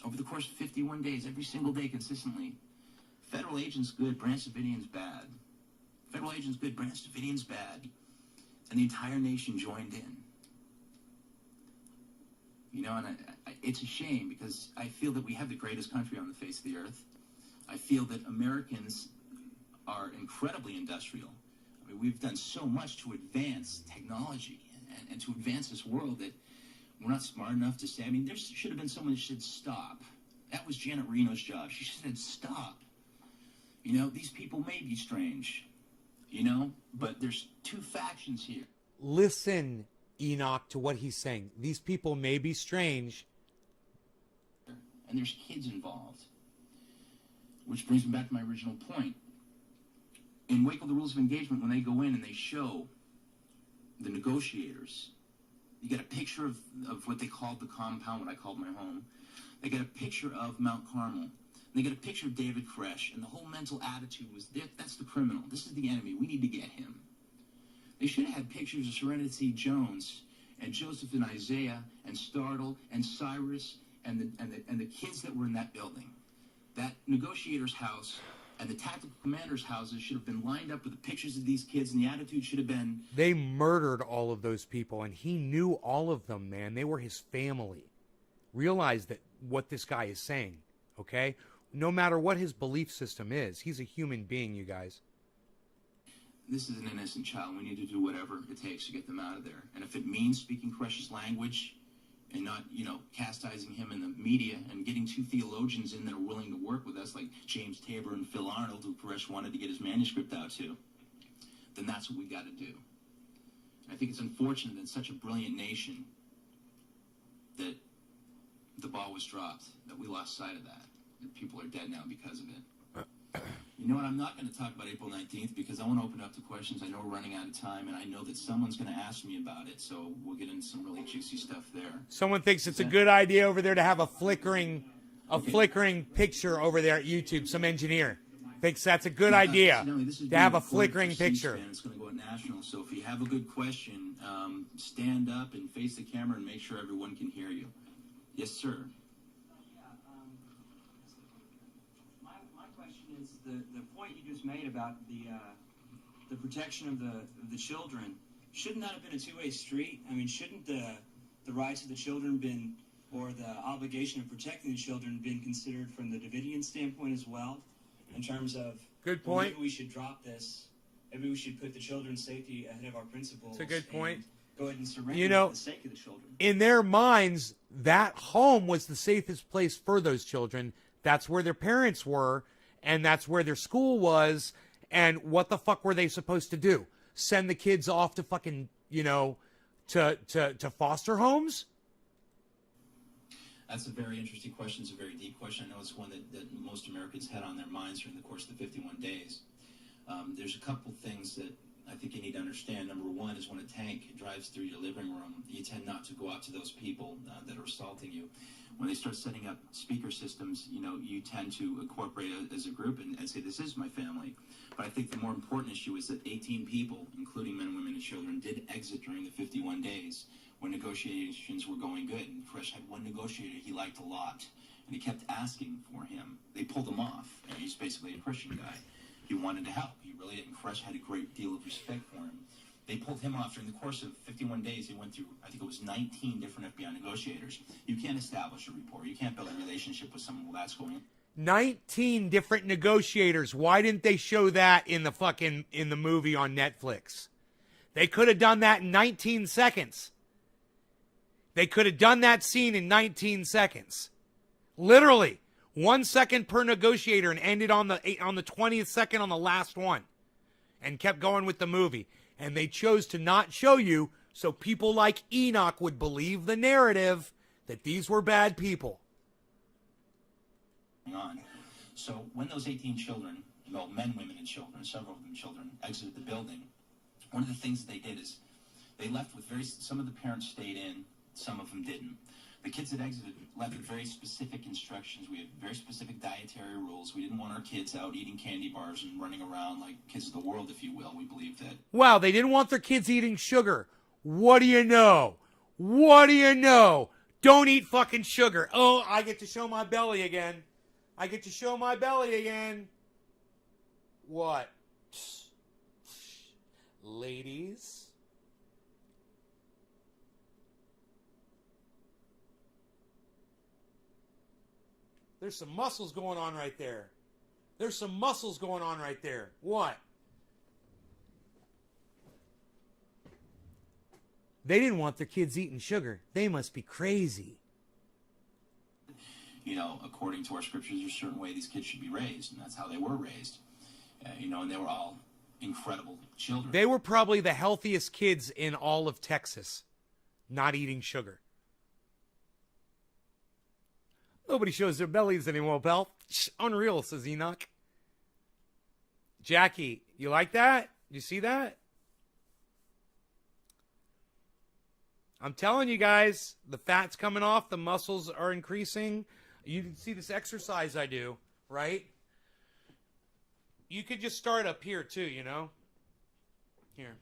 over the course of 51 days, every single day consistently, federal agents good, Branch Davidians bad. Federal agents good, Branch Davidians bad. And the entire nation joined in. You know, and it's a shame, because I feel that we have the greatest country on the face of the earth. I feel that Americans are incredibly industrial. I mean, we've done so much to advance technology and to advance this world that we're not smart enough to say, I mean, there should have been someone that should stop. That was Janet Reno's job. She should have said, stop. You know, these people may be strange, you know, but there's 2 factions here. Listen, Enoch, to what he's saying. These people may be strange. And there's kids involved. Which brings me back to my original point. In Waco, the rules of engagement, when they go in and they show the negotiators, you get a picture of what they called the compound, what I called my home. They get a picture of Mount Carmel. And they get a picture of David Koresh. And the whole mental attitude was, that's the criminal. This is the enemy. We need to get him. They should have had pictures of Serenity Jones and Joseph and Isaiah and Startle and Cyrus and the kids that were in that building. That negotiator's house and the tactical commander's houses should have been lined up with the pictures of these kids, and the attitude should have been... They murdered all of those people, and he knew all of them, man. They were his family. Realize that what this guy is saying, okay? No matter what his belief system is, he's a human being, you guys. This is an innocent child. We need to do whatever it takes to get them out of there. And if it means speaking Koresh's language and not, you know, chastising him in the media and getting 2 theologians in that are willing to work with us, like James Tabor and Phil Arnold, who Koresh wanted to get his manuscript out to, then that's what we got to do. I think it's unfortunate that in such a brilliant nation that the ball was dropped, that we lost sight of that, that people are dead now because of it. You know what, I'm not going to talk about April 19th because I want to open up to questions. I know we're running out of time, and I know that someone's going to ask me about it, so we'll get into some really juicy stuff there. Someone thinks it's a good idea over there to have a flickering picture over there at YouTube. Some engineer thinks that's a good idea to have a flickering picture. It's going to go national, so if you have a good question, stand up and face the camera and make sure everyone can hear you. Yes, sir. The point you just made about the protection of the children, shouldn't that have been a two-way street? I mean, shouldn't the rights of the children been, or the obligation of protecting the children been considered from the Davidian standpoint as well, in terms of, good well, point. maybe we should drop this, maybe we should put the children's safety ahead of our principles. It's a good point. Go ahead and surrender for the sake of the children. In their minds, that home was the safest place for those children. That's where their parents were. And that's where their school was, and what the fuck were they supposed to do? Send the kids off to fucking, you know, to foster homes? That's a very interesting question. It's a very deep question. I know it's one that most Americans had on their minds during the course of the 51 days. There's a couple things that I think you need to understand. Number one is when a tank drives through your living room, you tend not to go out to those people that are assaulting you. When they start setting up speaker systems, you know, you tend to incorporate as a group and say, this is my family. But I think the more important issue is that 18 people, including men, women, and children, did exit during the 51 days when negotiations were going good. And Koresh had one negotiator he liked a lot, and he kept asking for him. They pulled him off, and he's basically a Christian guy. He wanted to help. He really did, and Koresh had a great deal of respect for him. They pulled him off during the course of 51 days. He went through, I think it was 19 different FBI negotiators. You can't establish a rapport. You can't build a relationship with someone while that's going on. 19 different negotiators. Why didn't they show that in the movie on Netflix? They could have done that in 19 seconds. They could have done that scene in 19 seconds. Literally, 1 second per negotiator, and ended on the 20th second on the last one, and kept going with the movie. And they chose to not show you so people like Enoch would believe the narrative that these were bad people. So when those 18 children, well, men, women, and children, several of them children, exited the building, one of the things that they did is They left with some of the parents stayed in, some of them didn't. The kids that exited left with very specific instructions. We had very specific dietary rules. We didn't want our kids out eating candy bars and running around like kids of the world, if you will. We believe that. Wow, they didn't want their kids eating sugar. What do you know? What do you know? Don't eat fucking sugar. Oh, I get to show my belly again. I get to show my belly again. What? Ladies? There's some muscles going on right there. There's some muscles going on right there. What? They didn't want their kids eating sugar. They must be crazy. You know, according to our scriptures, there's a certain way these kids should be raised, and that's how they were raised. You know, and they were all incredible children. They were probably the healthiest kids in all of Texas, not eating sugar. Nobody shows their bellies anymore, pal. Unreal, says Enoch. Jackie, you like that? You see that? I'm telling you guys, the fat's coming off, the muscles are increasing. You can see this exercise I do, right? You could just start up here too, you know? Here.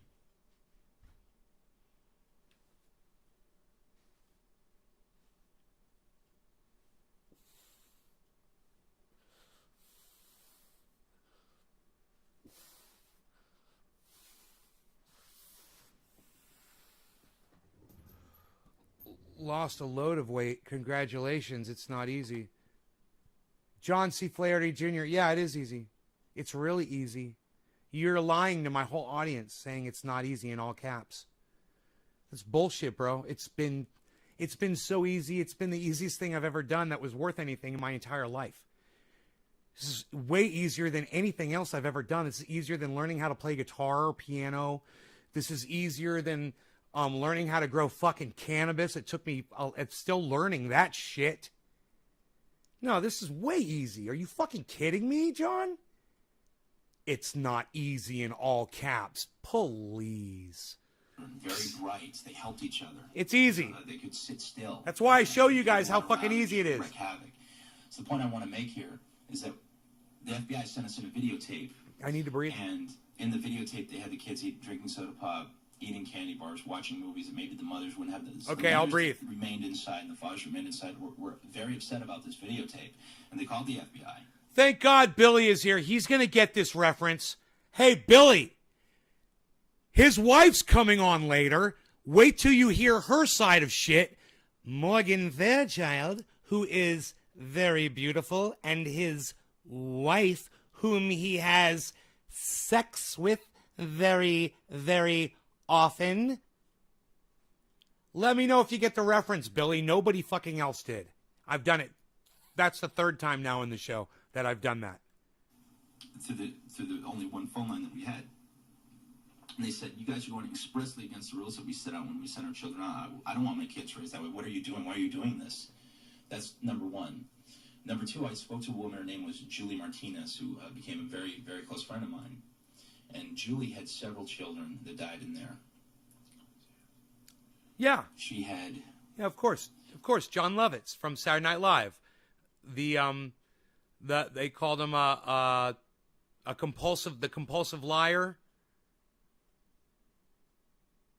Lost a load of weight. Congratulations. It's not easy. John C. Flaherty Jr. Yeah, it is easy. It's really easy. You're lying to my whole audience saying it's not easy in all caps. That's bullshit, bro. It's been so easy. It's been the easiest thing I've ever done that was worth anything in my entire life. This is way easier than anything else I've ever done. This is easier than learning how to play guitar or piano. This is easier than learning how to grow fucking cannabis. It took me, it's still learning that shit. No, this is way easy. Are you fucking kidding me, John? It's not easy in all caps. Please. Very bright. They helped each other. It's easy. They could sit still. That's why I show you guys how fucking easy it is. Wreak havoc. So the point I want to make here is that the FBI sent us in a videotape. I need to breathe. And in the videotape, they had the kids drinking soda pop, eating candy bars, watching movies that maybe the mothers wouldn't have. Okay, I'll breathe. Remained inside, and the fathers remained inside. We're very upset about this videotape, and they called the FBI. Thank God Billy is here. He's going to get this reference. Hey, Billy, his wife's coming on later. Wait till you hear her side of shit. Morgan Fairchild, who is very beautiful, and his wife, whom he has sex with very, very often. Let me know if you get the reference, Billy. Nobody fucking else did. I've done it. That's the third time now in the show that I've done that. Through the only one phone line that we had. And they said, you guys are going expressly against the rules that we set out when we sent our children out. I don't want my kids raised that way. What are you doing? Why are you doing this? That's number one. Number two, I spoke to a woman. Her name was Julie Martinez, who became a very, very close friend of mine. And Julie had several children that died in there. Yeah. She had... Yeah, of course. Of course, John Lovitz from Saturday Night Live. They called him the compulsive liar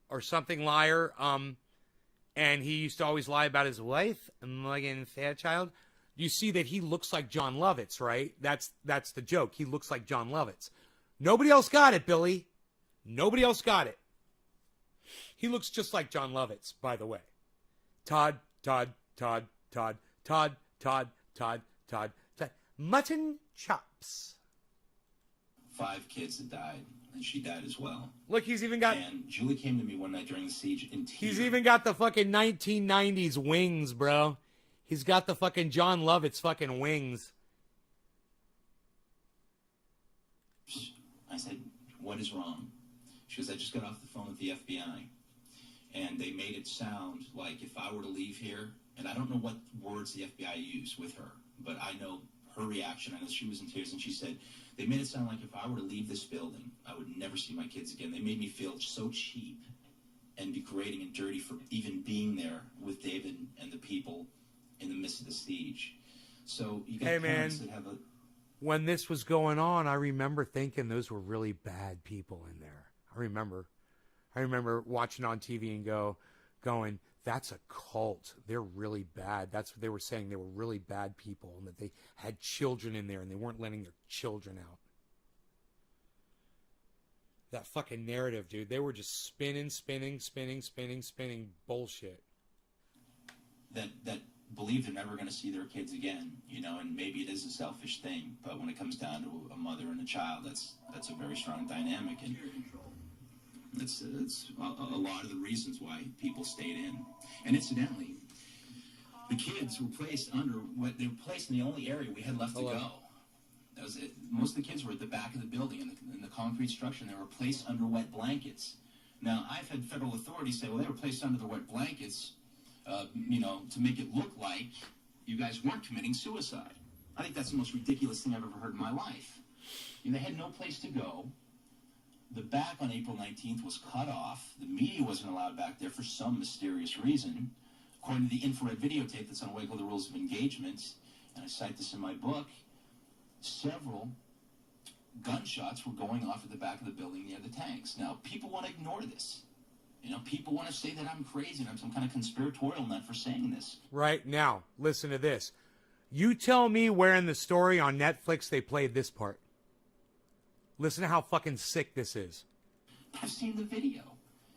or something liar. And he used to always lie about his wife, Morgan Fairchild. You see that he looks like John Lovitz, right? That's the joke. He looks like John Lovitz. Nobody else got it, Billy. Nobody else got it. He looks just like John Lovitz, by the way. Todd. Mutton chops. 5 kids that died, and she died as well. Look, he's even got... And Julie came to me one night during the siege in tears. He's even got the fucking 1990s wings, bro. He's got the fucking John Lovitz fucking wings. I said, what is wrong? She goes, I just got off the phone with the FBI, and they made it sound like if I were to leave here, and I don't know what words the FBI used with her, but I know her reaction. I know she was in tears, and she said, they made it sound like if I were to leave this building, I would never see my kids again. They made me feel so cheap. and degrading and dirty for even being there with David and the people in the midst of the siege. So you got Hey, parents man. that have a... When this was going on, I remember thinking those were really bad people in there. I remember watching on TV and going, that's a cult. They're really bad. That's what they were saying. They were really bad people and that they had children in there and they weren't letting their children out. That fucking narrative, dude. They were just spinning bullshit. that believe they're never going to see their kids again, and maybe it is a selfish thing, but when it comes down to a mother and a child, that's a very strong dynamic, and that's a lot of the reasons why people stayed in. And incidentally, the kids were placed they were placed in the only area we had left to go. That was it. Most of the kids were at the back of the building in the concrete structure, and they were placed under wet blankets. Now, I've had federal authorities say, well, they were placed under the wet blankets, to make it look like you guys weren't committing suicide. I think that's the most ridiculous thing I've ever heard in my life. They had no place to go. The back on April 19th was cut off. The media wasn't allowed back there for some mysterious reason. According to the infrared videotape that's on Waco, the Rules of Engagement, and I cite this in my book, several gunshots were going off at the back of the building near the tanks. Now, people want to ignore this. People want to say that I'm crazy and I'm some kind of conspiratorial nut for saying this. Right now, listen to this. You tell me where in the story on Netflix they played this part. Listen to how fucking sick this is. I've seen the video.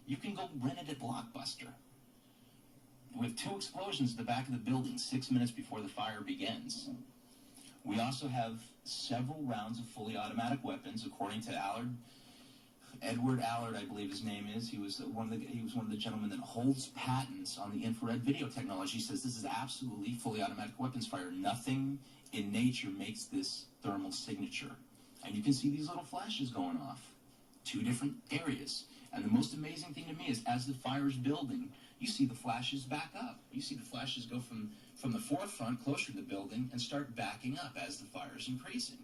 You can go rent it at Blockbuster. We have 2 explosions at the back of the building 6 minutes before the fire begins. We also have several rounds of fully automatic weapons, according to Edward Allard, I believe his name is. He was one of the gentlemen that holds patents on the infrared video technology. He says this is absolutely fully automatic weapons fire. Nothing in nature makes this thermal signature. And you can see these little flashes going off. 2 different areas. And the most amazing thing to me is as the fire is building, you see the flashes back up. You see the flashes go from the forefront closer to the building and start backing up as the fire is increasing.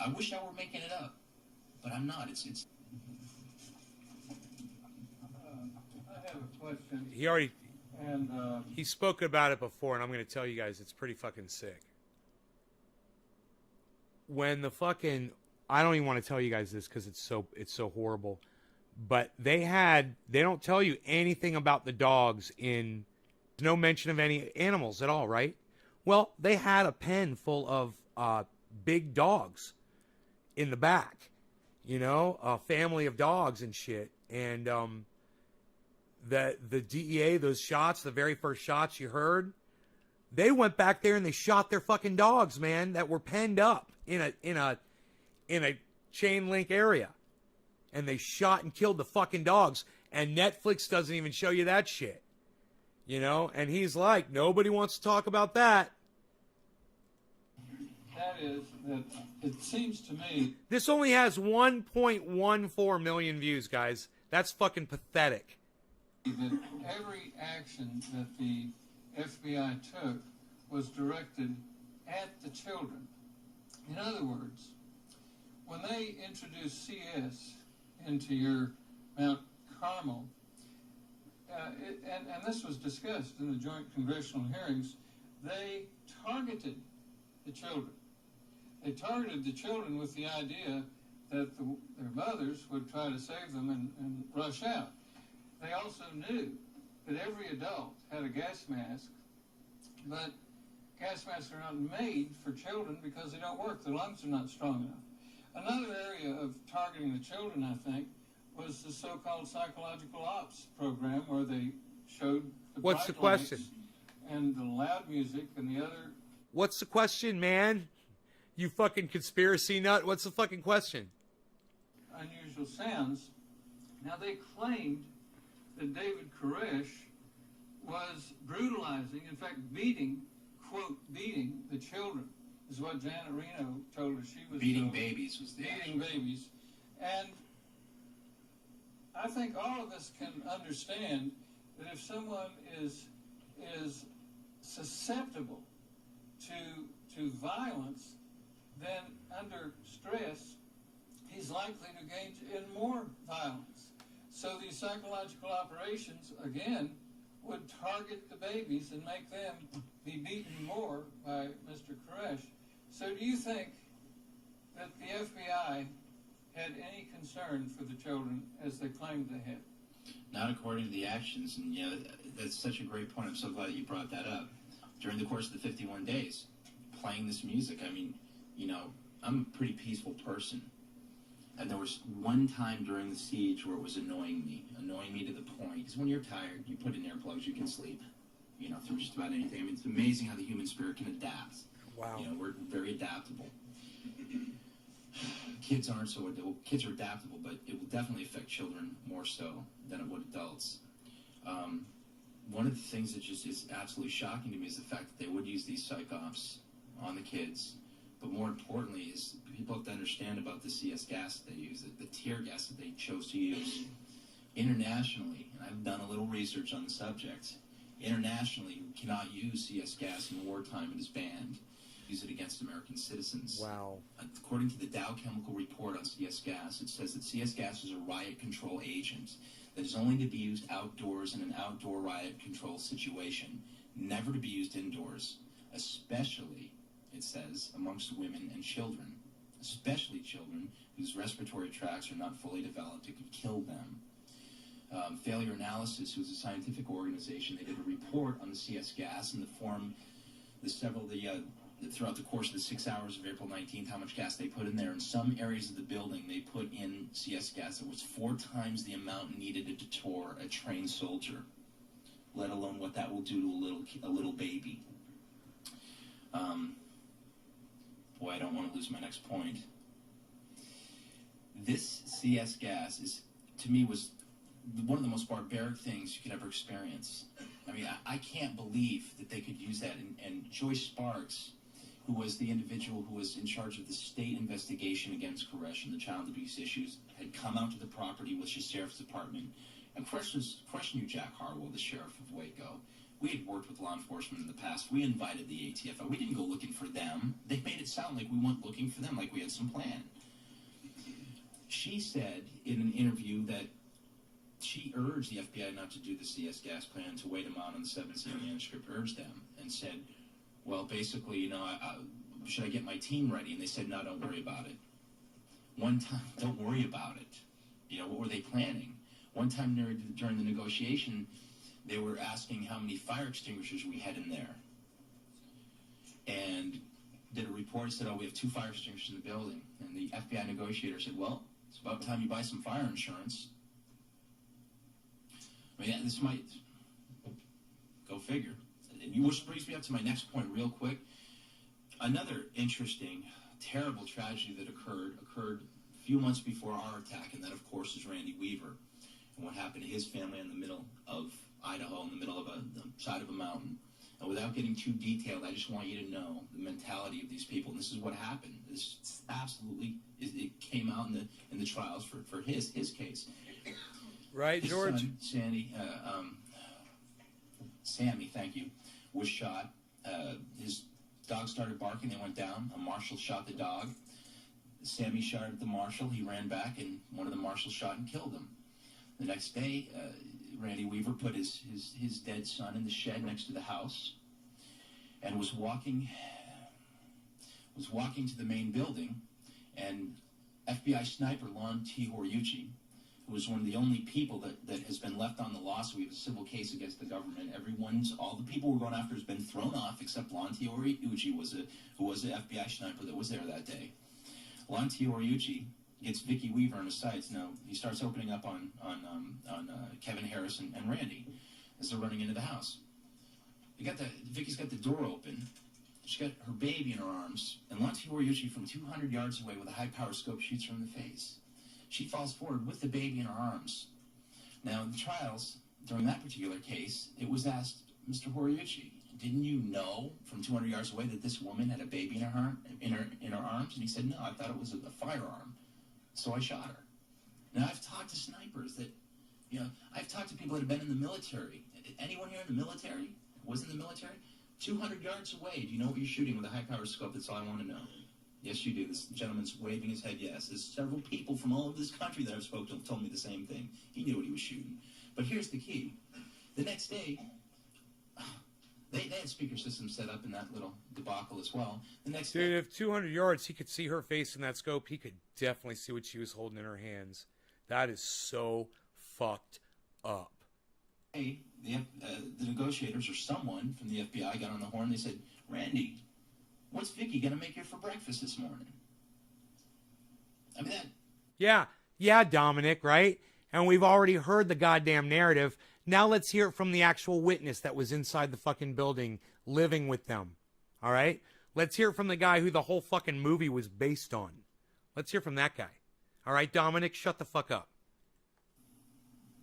I wish I were making it up, but I'm not. It's I have a question, and He spoke about it before, and I'm going to tell you guys it's pretty fucking sick. When the fucking... I don't even want to tell you guys this because it's so horrible. But they don't tell you anything about the dogs in... No mention of any animals at all, right? Well, they had a pen full of big dogs in the back. A family of dogs and shit. And the DEA, those shots, the very first shots you heard, they went back there and they shot their fucking dogs, man, that were penned up in a chain link area. And they shot and killed the fucking dogs. And Netflix doesn't even show you that shit. And he's like, nobody wants to talk about that. that is that it seems to me This only has 1.14 million views, guys. That's fucking pathetic. that every action that the FBI took was directed at the children. In other words, when they introduced CS into your Mount Carmel, and this was discussed in the joint congressional hearings, they targeted the children. They targeted the children with the idea that their mothers would try to save them and rush out. They also knew that every adult had a gas mask, but gas masks are not made for children because they don't work. The lungs are not strong enough. Another area of targeting the children, I think, was the so-called psychological ops program where they showed the What's the bright lights question? and the loud music and the other What's the question, man? You fucking conspiracy nut. What's the fucking question? unusual sounds. Now, they claimed that David Koresh was brutalizing, in fact, beating, quote, beating the children, is what Janet Reno told us. She was beating babies was the beating babies. And I think all of us can understand that if someone is susceptible to violence, then under stress, he's likely to engage in more violence. So these psychological operations, again, would target the babies and make them be beaten more by Mr. Koresh. So do you think that the FBI had any concern for the children as they claimed they had? Not according to the actions, and that's such a great point. I'm so glad that you brought that up. During the course of the 51 days, playing this music, I mean, I'm a pretty peaceful person. And there was one time during the siege where it was annoying me to the point, because when you're tired, you put in earplugs, you can sleep, through just about anything. I mean, it's amazing how the human spirit can adapt. Wow. We're very adaptable. Kids aren't so adaptable. Kids are adaptable, but it will definitely affect children more so than it would adults. One of the things that just is absolutely shocking to me is the fact that they would use these psych-ops on the kids. But more importantly is people have to understand about the CS gas that they use, the tear gas that they chose to use. Internationally, and I've done a little research on the subject, internationally you cannot use CS gas in wartime. It is banned. Use it against American citizens. Wow. According to the Dow Chemical Report on CS gas, it says that CS gas is a riot control agent that is only to be used outdoors in an outdoor riot control situation, never to be used indoors, especially, it says, amongst women and children, especially children whose respiratory tracts are not fully developed. It could kill them. Failure Analysis, who's a scientific organization, they did a report on the CS gas in the form, throughout the course of the 6 hours of April 19th, how much gas they put in there. In some areas of the building, they put in CS gas that was 4 times the amount needed to deter a trained soldier, let alone what that will do to a little baby. Boy, I don't want to lose my next point. This CS gas to me, was one of the most barbaric things you could ever experience. I mean, I can't believe that they could use that. And Joyce Sparks, who was the individual who was in charge of the state investigation against Koresh and the child abuse issues, had come out to the property with the sheriff's department. And Koresh knew Jack Harwell, the sheriff of Waco. We had worked with law enforcement in the past. We invited the ATF. We didn't go looking for them. They made it sound like we went looking for them, like we had some plan. She said in an interview that she urged the FBI not to do the CS gas plan, to wait them out on the 7C manuscript, urged them, and said, well, basically, should I get my team ready? And they said, no, don't worry about it. One time, don't worry about it. What were they planning? One time during the negotiation, they were asking how many fire extinguishers we had in there. And did a report, said, we have 2 fire extinguishers in the building. And the FBI negotiator said, well, it's about time you buy some fire insurance. I mean, this might, go figure. Which brings me up to my next point real quick. Another interesting, terrible tragedy that occurred a few months before our attack, and that, of course, is Randy Weaver and what happened to his family in the middle of Idaho, in the middle of the side of a mountain. And without getting too detailed, I just want you to know the mentality of these people. And this is what happened. This absolutely, it came out in the trials for his case. Right, His George? son, Sammy, thank you, was shot. His dog started barking. They went down. A marshal shot the dog. Sammy shot at the marshal. He ran back, and one of the marshals shot and killed him. The next day, Randy Weaver put his dead son in the shed next to the house and was walking to the main building, and FBI sniper Lon T. Horiuchi, who was one of the only people that has been left on the lawsuit. We have a civil case against the government. All the people we're going after has been thrown off except Lon T. Horiuchi, who was an FBI sniper that was there that day. Lon T. Horiuchi gets Vicki Weaver in his sights. Now, he starts opening up on Kevin Harris and Randy as they're running into the house. Vicki's got the door open. She's got her baby in her arms, and Lon T. Horiuchi from 200 yards away with a high-power scope shoots her in the face. She falls forward with the baby in her arms. Now, in the trials, during that particular case, it was asked, Mr. Horiuchi, didn't you know from 200 yards away that this woman had a baby in her arms? And he said, no, I thought it was a firearm, so I shot her. Now, I've talked to snipers I've talked to people that have been in the military. Anyone here in the military? Was in the military? 200 yards away, do you know what you're shooting with a high-powered scope? That's all I want to know. Yes, you do. This gentleman's waving his head yes. There's several people from all over this country that I've spoken to have told me the same thing. He knew what he was shooting. But here's the key. The next day, they had speaker systems set up in that little debacle as well. The next Dude, day, if 200 yards, he could see her face in that scope, he could definitely see what she was holding in her hands. That is so fucked up. the negotiators or someone from the FBI got on the horn. They said, Randy, what's Vicky going to make you for breakfast this morning? I mean, that... Yeah, Dominic, right? And we've already heard the goddamn narrative. Now let's hear it from the actual witness that was inside the fucking building living with them. All right? Let's hear it from the guy who the whole fucking movie was based on. Let's hear from that guy. All right, Dominic, shut the fuck up.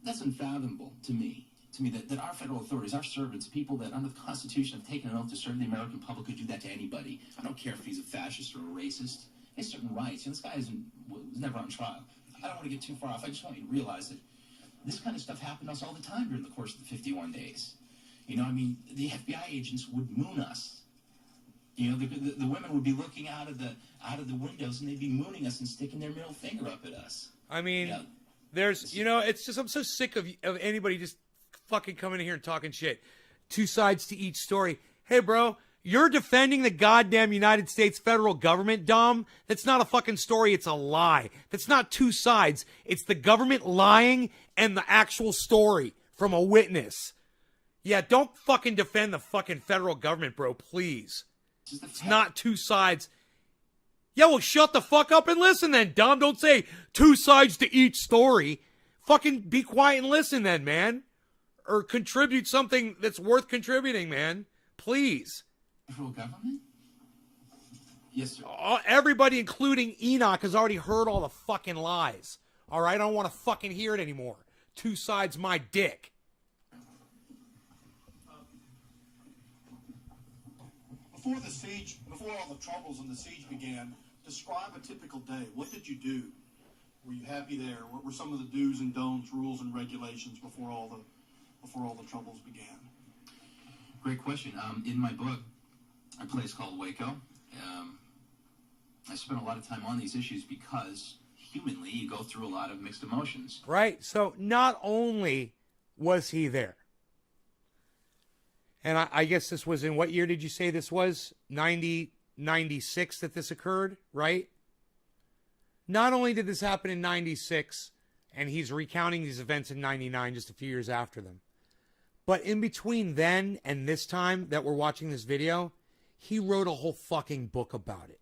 That's unfathomable to me. That our federal authorities, our servants, people that under the Constitution have taken an oath to serve the American public could do that to anybody. I don't care if he's a fascist or a racist. He has certain rights. This guy was never on trial. I don't want to get too far off. I just want you to realize that this kind of stuff happened to us all the time during the course of the 51 days. The FBI agents would moon us. The women would be looking out of the windows and they'd be mooning us and sticking their middle finger up at us. I mean, it's just, I'm so sick of anybody just fucking coming in here and talking shit. Two sides to each story. Hey, bro, you're defending the goddamn United States federal government, Dom? That's not a fucking story. It's a lie. That's not two sides. It's the government lying and the actual story from a witness. Yeah, don't fucking defend the fucking federal government, bro, please. It's not two sides. Yeah, well, shut the fuck up and listen then, Dom. Don't say two sides to each story. Fucking be quiet and listen then, man. Or contribute something that's worth contributing, man. Please. Federal government? Yes, sir. Everybody, including Enoch, has already heard all the fucking lies. All right? I don't want to fucking hear it anymore. Two sides my dick. Before the siege, before all the troubles and the siege began, describe a typical day. What did you do? Were you happy there? What were some of the do's and don'ts, rules and regulations before all the troubles began? Great question. In my book, a place called Waco, I spent a lot of time on these issues because humanly you go through a lot of mixed emotions. Right? So not only was he there, and I guess this was in what year did you say this was? 96 that this occurred, right? Not only did this happen in 96, and he's recounting these events in 99, just a few years after them, but in between then and this time that we're watching this video, he wrote a whole fucking book about it.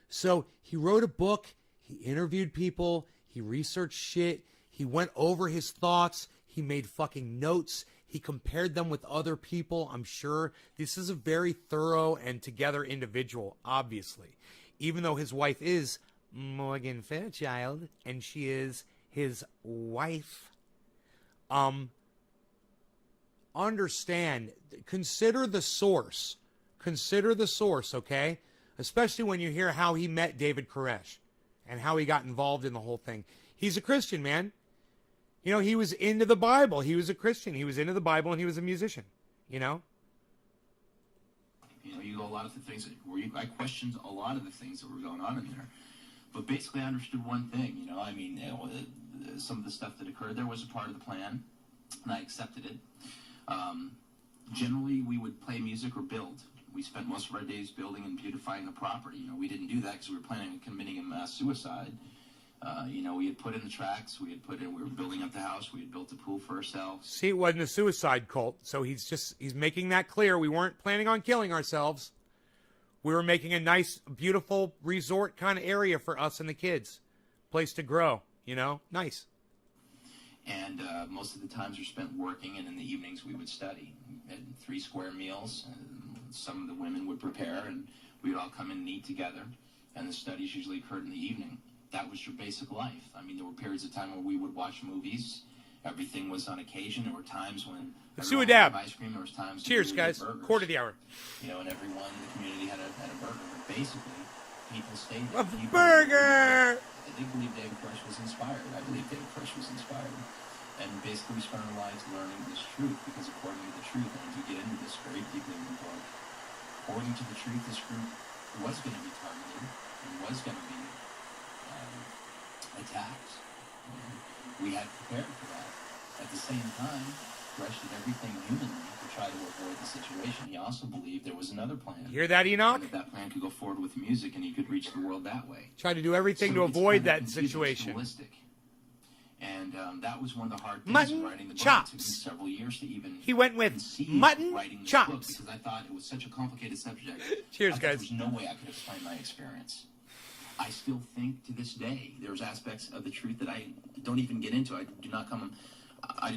So he wrote a book, he interviewed people, he researched shit, he went over his thoughts, he made fucking notes, he compared them with other people, I'm sure. This is a very thorough and together individual, obviously. Even though his wife is Morgan Fairchild, and she is his wife. Understand, consider the source. Consider the source, okay? Especially when you hear how he met David Koresh and how he got involved in the whole thing. He's a Christian, man. He was into the Bible. He was a Christian. He was into the Bible, and he was a musician, You go a lot of the things I questioned a lot of the things that were going on in there. But basically I understood one thing, some of the stuff that occurred there was a part of the plan, and I accepted it. Generally, we would play music or build. We spent most of our days building and beautifying the property. We didn't do that because we were planning on committing a mass suicide. We had put in the tracks. We were building up the house. We had built a pool for ourselves. See, it wasn't a suicide cult. So he's making that clear. We weren't planning on killing ourselves. We were making a nice, beautiful resort kind of area for us and the kids. Place to grow, nice. And most of the times were spent working, and in the evenings we would study. We had 3 square meals. Some of the women would prepare, and we would all come and eat together. And the studies usually occurred in the evening. That was your basic life. There were periods of time where we would watch movies. Everything was on occasion. There were times when let's do a dab. Ice cream. There was times. Cheers, guys. Quarter of the hour. And everyone in the community had a burger. But basically, people stayed A there. burger. They believed David Koresh was inspired. I believe David Koresh was inspired. And basically, we spent our lives learning this truth, because according to the truth, and if you get into this very deeply in the book, according to the truth, this group was going to be targeted and was going to be attacked. We had prepared for that. At the same time, Brecht did everything humanly to try to avoid the situation. He also believed there was another plan. Hear that, Enoch? And that plan could go forward with music, and he could reach the world that way. Try to do everything to So it's avoid kind of that confusing, it's situation. dualistic. And that was one of the hard things Mutton in writing the book. chops. It took me several years to even He went with conceive mutton writing this chops. book because I thought it was such a complicated subject. Cheers, I thought guys. There's no way I could explain my experience. I still think to this day there's aspects of the truth that I don't even get into. I did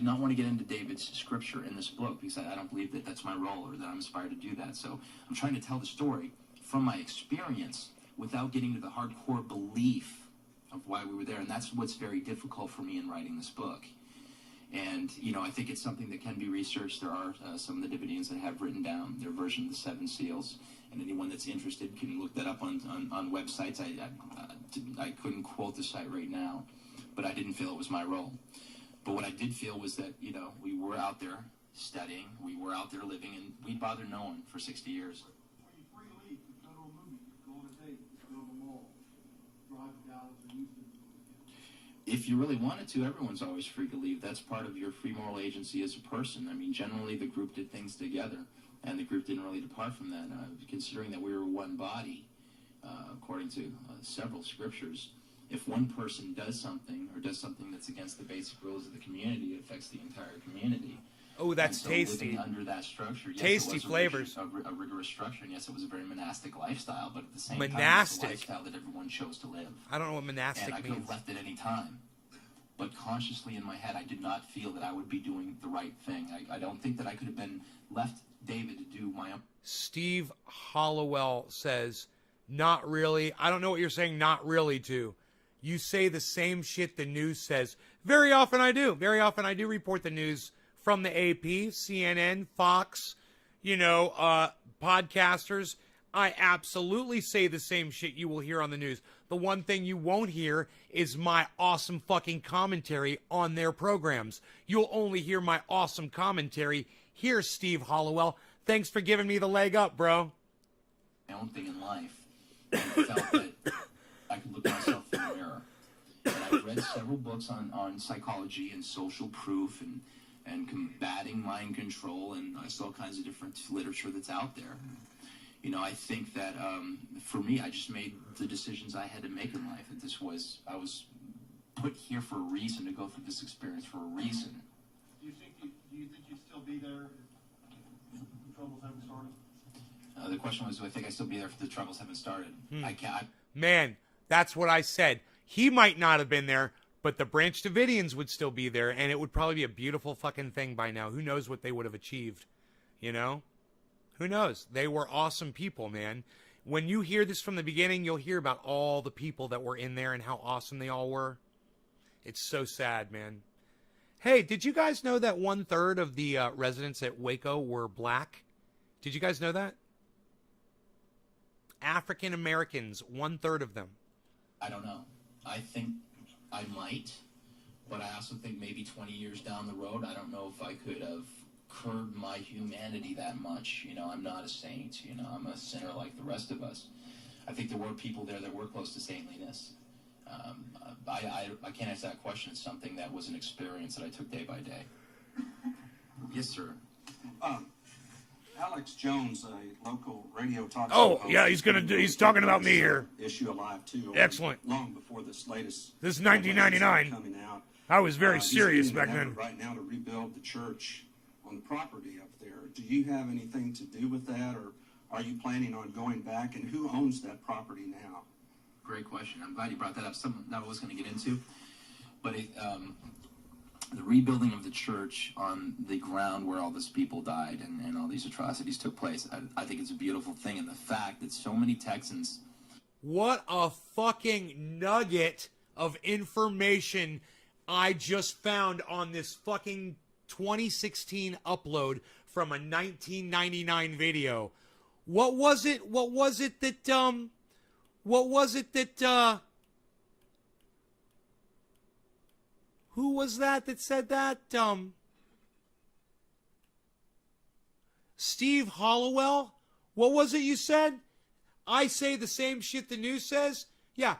not want to get into David's scripture in this book because I don't believe that that's my role or that I'm inspired to do that. So I'm trying to tell the story from my experience without getting to the hardcore belief of why we were there. And that's what's very difficult for me in writing this book. And, I think it's something that can be researched. There are some of the Davidians that have written down their version of the Seven Seals. And anyone that's interested can look that up on websites. I couldn't quote the site right now, but I didn't feel it was my role. But what I did feel was that, we were out there studying, we were out there living, and we bothered no one for 60 years. Were you free to leave, to go to a movie, to go on a date, to go to the mall, drive to Dallas or Houston? If you really wanted to, everyone's always free to leave. That's part of your free moral agency as a person. I mean, generally the group did things together, and the group didn't really depart from that. Considering that we were one body, according to several scriptures, if one person does something that's against the basic rules of the community, it affects the entire community. Oh, that's And so tasty. living under that structure, yes, Tasty it was flavors. a rigorous structure, and yes, it was a very monastic lifestyle, but at the same Monastic? time, it's a lifestyle that everyone chose to live. I don't know what And monastic I could have means. left at any time. But consciously in my head, I did not feel that I would be doing the right thing. I don't think that I could have been left David to do my own. Steve Hollowell says, not really. I don't know what you're saying not really to. You say the same shit the news says. Very often I do. Very often I do report the news from the AP, CNN, Fox, podcasters. I absolutely say the same shit you will hear on the news. The one thing you won't hear is my awesome fucking commentary on their programs. You'll only hear my awesome commentary here, Steve Hollowell. Thanks for giving me the leg up, bro. My own thing in life, and I felt that I could look myself in the mirror. And I've read several books on psychology and social proof and combating mind control, and I saw all kinds of different literature that's out there. I think that for me, I just made the decisions I had to make in life. That I was put here for a reason, to go through this experience for a reason. Do you think you'd still be there if the troubles haven't started? The question was, do I think I'd still be there if the troubles haven't started? I can't. Man, that's what I said. He might not have been there, but the Branch Davidians would still be there, and it would probably be a beautiful fucking thing by now. Who knows what they would have achieved, Who knows? They were awesome people, man. When you hear this from the beginning, you'll hear about all the people that were in there and how awesome they all were. It's so sad, man. Hey, did you guys know that 1/3 of the residents at Waco were black? Did you guys know that? African Americans, 1/3 of them. I don't know. I think I might, but I also think maybe 20 years down the road, I don't know if I could have curbed my humanity that much. I'm not a saint. I'm a sinner like the rest of us. I think there were people there that were close to saintliness. I can't answer that question. It's something that was an experience that I took day by day. Yes, sir. Alex Jones, a local radio talk show Oh, host, yeah, he's talking about me here. Issue alive too. Excellent. Long before this latest. This is 1999. Coming out. I was very He's serious getting an back then. effort right now to rebuild the church on the property up there. Do you have anything to do with that, or are you planning on going back? And who owns that property now? Great question. I'm glad you brought that up. Something that I was going to get into. But the rebuilding of the church on the ground where all these people died and all these atrocities took place, I think it's a beautiful thing. And the fact that so many Texans... What a fucking nugget of information I just found on this fucking 2016 upload from a 1999 video. What was it that who was that said that? Steve Hollowell? What was it you said? I say the same shit the news says? Yeah.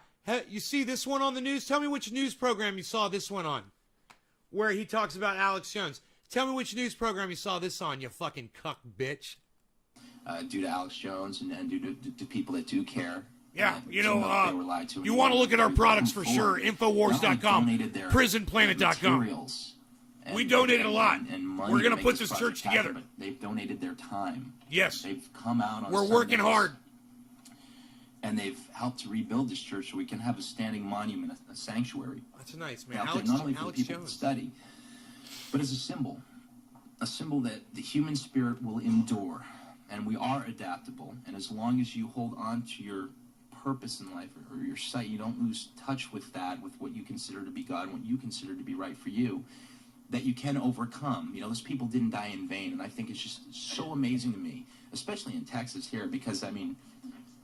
You see this one on the news? Tell me which news program you saw this one on, where he talks about Alex Jones. Tell me which news program you saw this on, you fucking cuck bitch. Due to Alex Jones and due to people that do care. Yeah, to you they were know, lied to. you want to look at our We've products come for sure. forward. Infowars.com, Not only donated their prisonplanet.com. materials We donated a lot. and money We're to gonna make put this this project church together. happen, but they've donated their time. Yes. They've come out on We're working Sundays, hard. and they've helped to rebuild this church so we can have a standing monument, a sanctuary That's nice, man. out Alex, there, not only for Alex the people Jones. to study, but as a symbol that the human spirit will endure, and we are adaptable. And as long as you hold on to your purpose in life or your sight, you don't lose touch with that, with what you consider to be God, what you consider to be right for you, that you can overcome. You know, those people didn't die in vain, and I think it's just so amazing to me, especially in Texas here, because, I mean,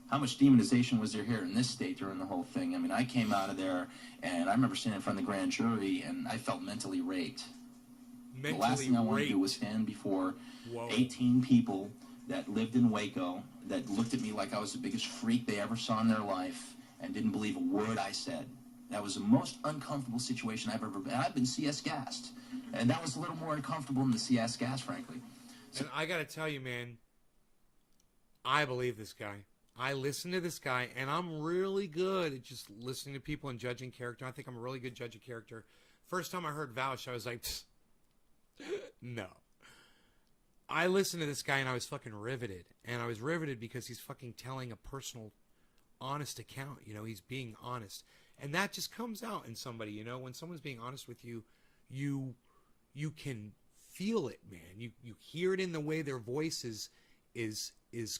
how much demonization was there here in this state during the whole thing? I mean, I came out of there, and I remember standing in front of the grand jury, and I felt mentally raped. The last thing I wanted to do was stand before 18 people that lived in Waco, that looked at me like I was the biggest freak they ever saw in their life, and didn't believe a word I said. That was the most uncomfortable situation I've ever been. I've been CS gassed, and that was a little more uncomfortable than the CS gas, frankly. And I got to tell you, man, I believe this guy. I listen to this guy, and I'm really good at just listening to people and judging character. I think I'm a really good judge of character. First time I heard Vouch, I was like, no. I listened to this guy, and I was fucking riveted. And I was riveted because he's fucking telling a personal, honest account. You know, he's being honest. And that just comes out in somebody, you know. When someone's being honest with you, you can feel it, man. You hear it in the way their voice is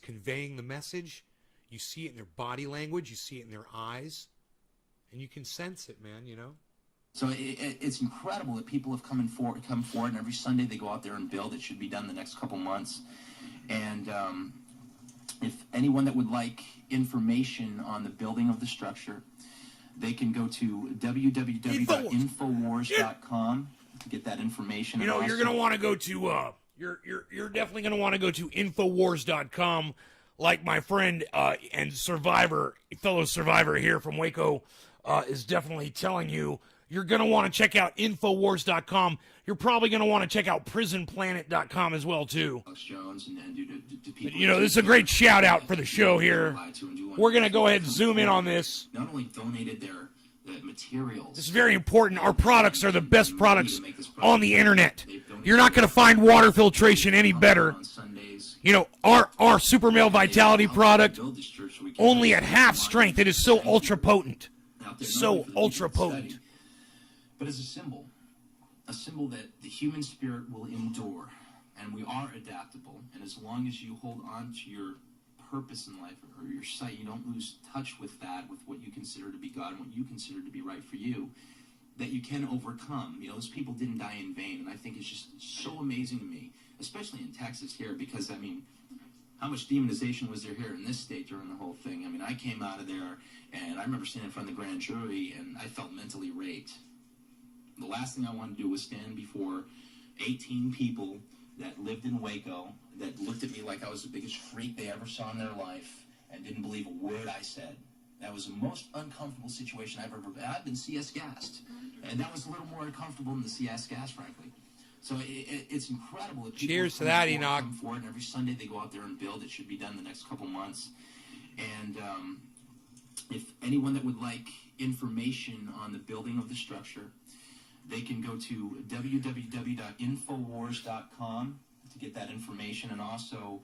conveying the message. You see it in their body language. You see it in their eyes. And you can sense it, man, you know. So it's incredible that people have come forward, and every Sunday they go out there and build. It should be done the next couple months. And if anyone that would like information on the building of the structure, they can go to www.infowars.com to get that information. You know, and you're also- going to want to go to you're definitely going to want to go to infowars.com, like my friend and fellow survivor here from Waco is definitely telling you. You're going to want to check out infowars.com. You're probably going to want to check out prisonplanet.com as well, too. Alex Jones and due to people You know, this is a great shout out for the show here. We're going to go ahead and zoom in on this. Not only donated their materials. This is very important. Our products are the best products on the internet. You're not going to find water filtration any better. On Sundays. You know, our Super Male Vitality product, Build this church so we can only have at a half monument strength. It is so ultra potent. out there, not So only for the people ultra to study, potent. but as a symbol that the human spirit will endure, and we are adaptable. And as long as you hold on to your purpose in life or your sight, you don't lose touch with that, with what you consider to be God and what you consider to be right for you, that you can overcome. You know, those people didn't die in vain, and I think it's just so amazing to me, especially in Texas here, because, I mean, how much demonization was there here in this state during the whole thing? I mean, I came out of there, and I remember standing in front of the grand jury, and I felt mentally raped. The last thing I wanted to do was stand before 18 people that lived in Waco, that looked at me like I was the biggest freak they ever saw in their life, and didn't believe a word I said. That was the most uncomfortable situation I've ever been. I've been CS gassed, and that was a little more uncomfortable than the CS gas, frankly. So it's incredible that people Cheers have to that, come Enoch. forward, and every Sunday they go out there and build. It should be done the next couple months. And if anyone that would like information on the building of the structure, they can go to www.infowars.com to get that information, and also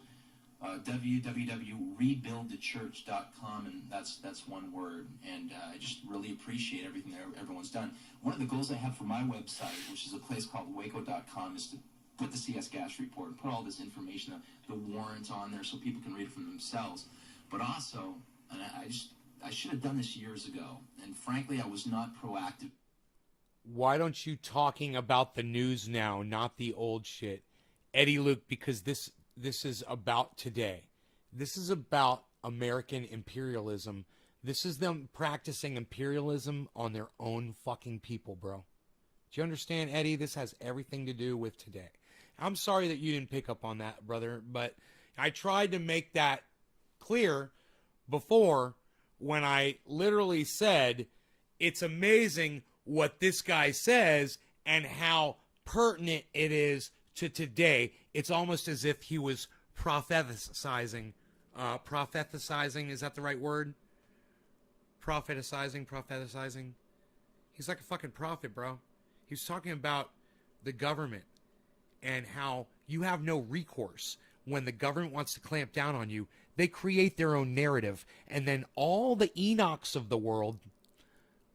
www.rebuildthechurch.com, and that's one word. And I just really appreciate everything that everyone's done. One of the goals I have for my website, which is a place called waco.com, is to put the CS Gas report and put all this information, the warrants on there, so people can read it for themselves. But also, and I should have done this years ago, and frankly, I was not proactive. Why don't you talking about the news now, not the old shit, Eddie Luke? Because this is about today. This is about American imperialism. This is them practicing imperialism on their own fucking people, bro. Do you understand, Eddie? This has everything to do with today. I'm sorry that you didn't pick up on that, brother, but I tried to make that clear before, when I literally said it's amazing what this guy says and how pertinent it is to today. It's almost as if he was propheticizing. Propheticizing, is that the right word? Propheticizing. He's like a fucking prophet, bro. He's talking about the government and how you have no recourse. When the government wants to clamp down on you, they create their own narrative. And then all the Enochs of the world,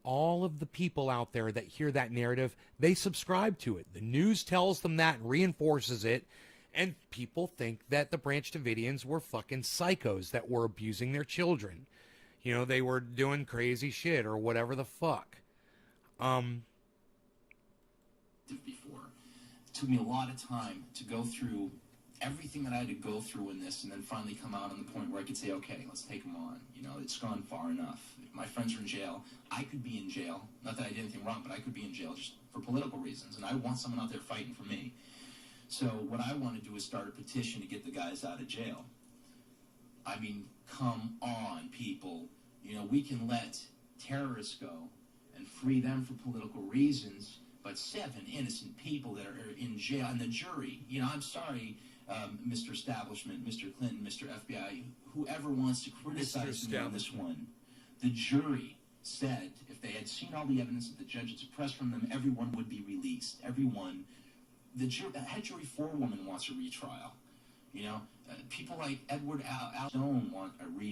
all of the people out there that hear that narrative, they subscribe to it. The news tells them that and reinforces it. And people think that the Branch Davidians were fucking psychos that were abusing their children. You know, they were doing crazy shit or whatever the fuck. Before. It took me a lot of time to go through everything that I had to go through in this, and then finally come out on the point where I could say, okay, let's take them on. You know, it's gone far enough. If my friends are in jail, I could be in jail. Not that I did anything wrong, but I could be in jail just for political reasons, and I want someone out there fighting for me. So what I want to do is start a petition to get the guys out of jail. I mean, come on, people. You know, we can let terrorists go and free them for political reasons, but 7 innocent people that are in jail, and the jury, you know, I'm sorry, Mr. Establishment, Mr. Clinton, Mr. FBI, whoever wants to criticize me on this one, the jury said if they had seen all the evidence that the judge had suppressed from them, everyone would be released. Everyone. The head jury forewoman wants a retrial. You know, people like Edward Al Stone want a retrial.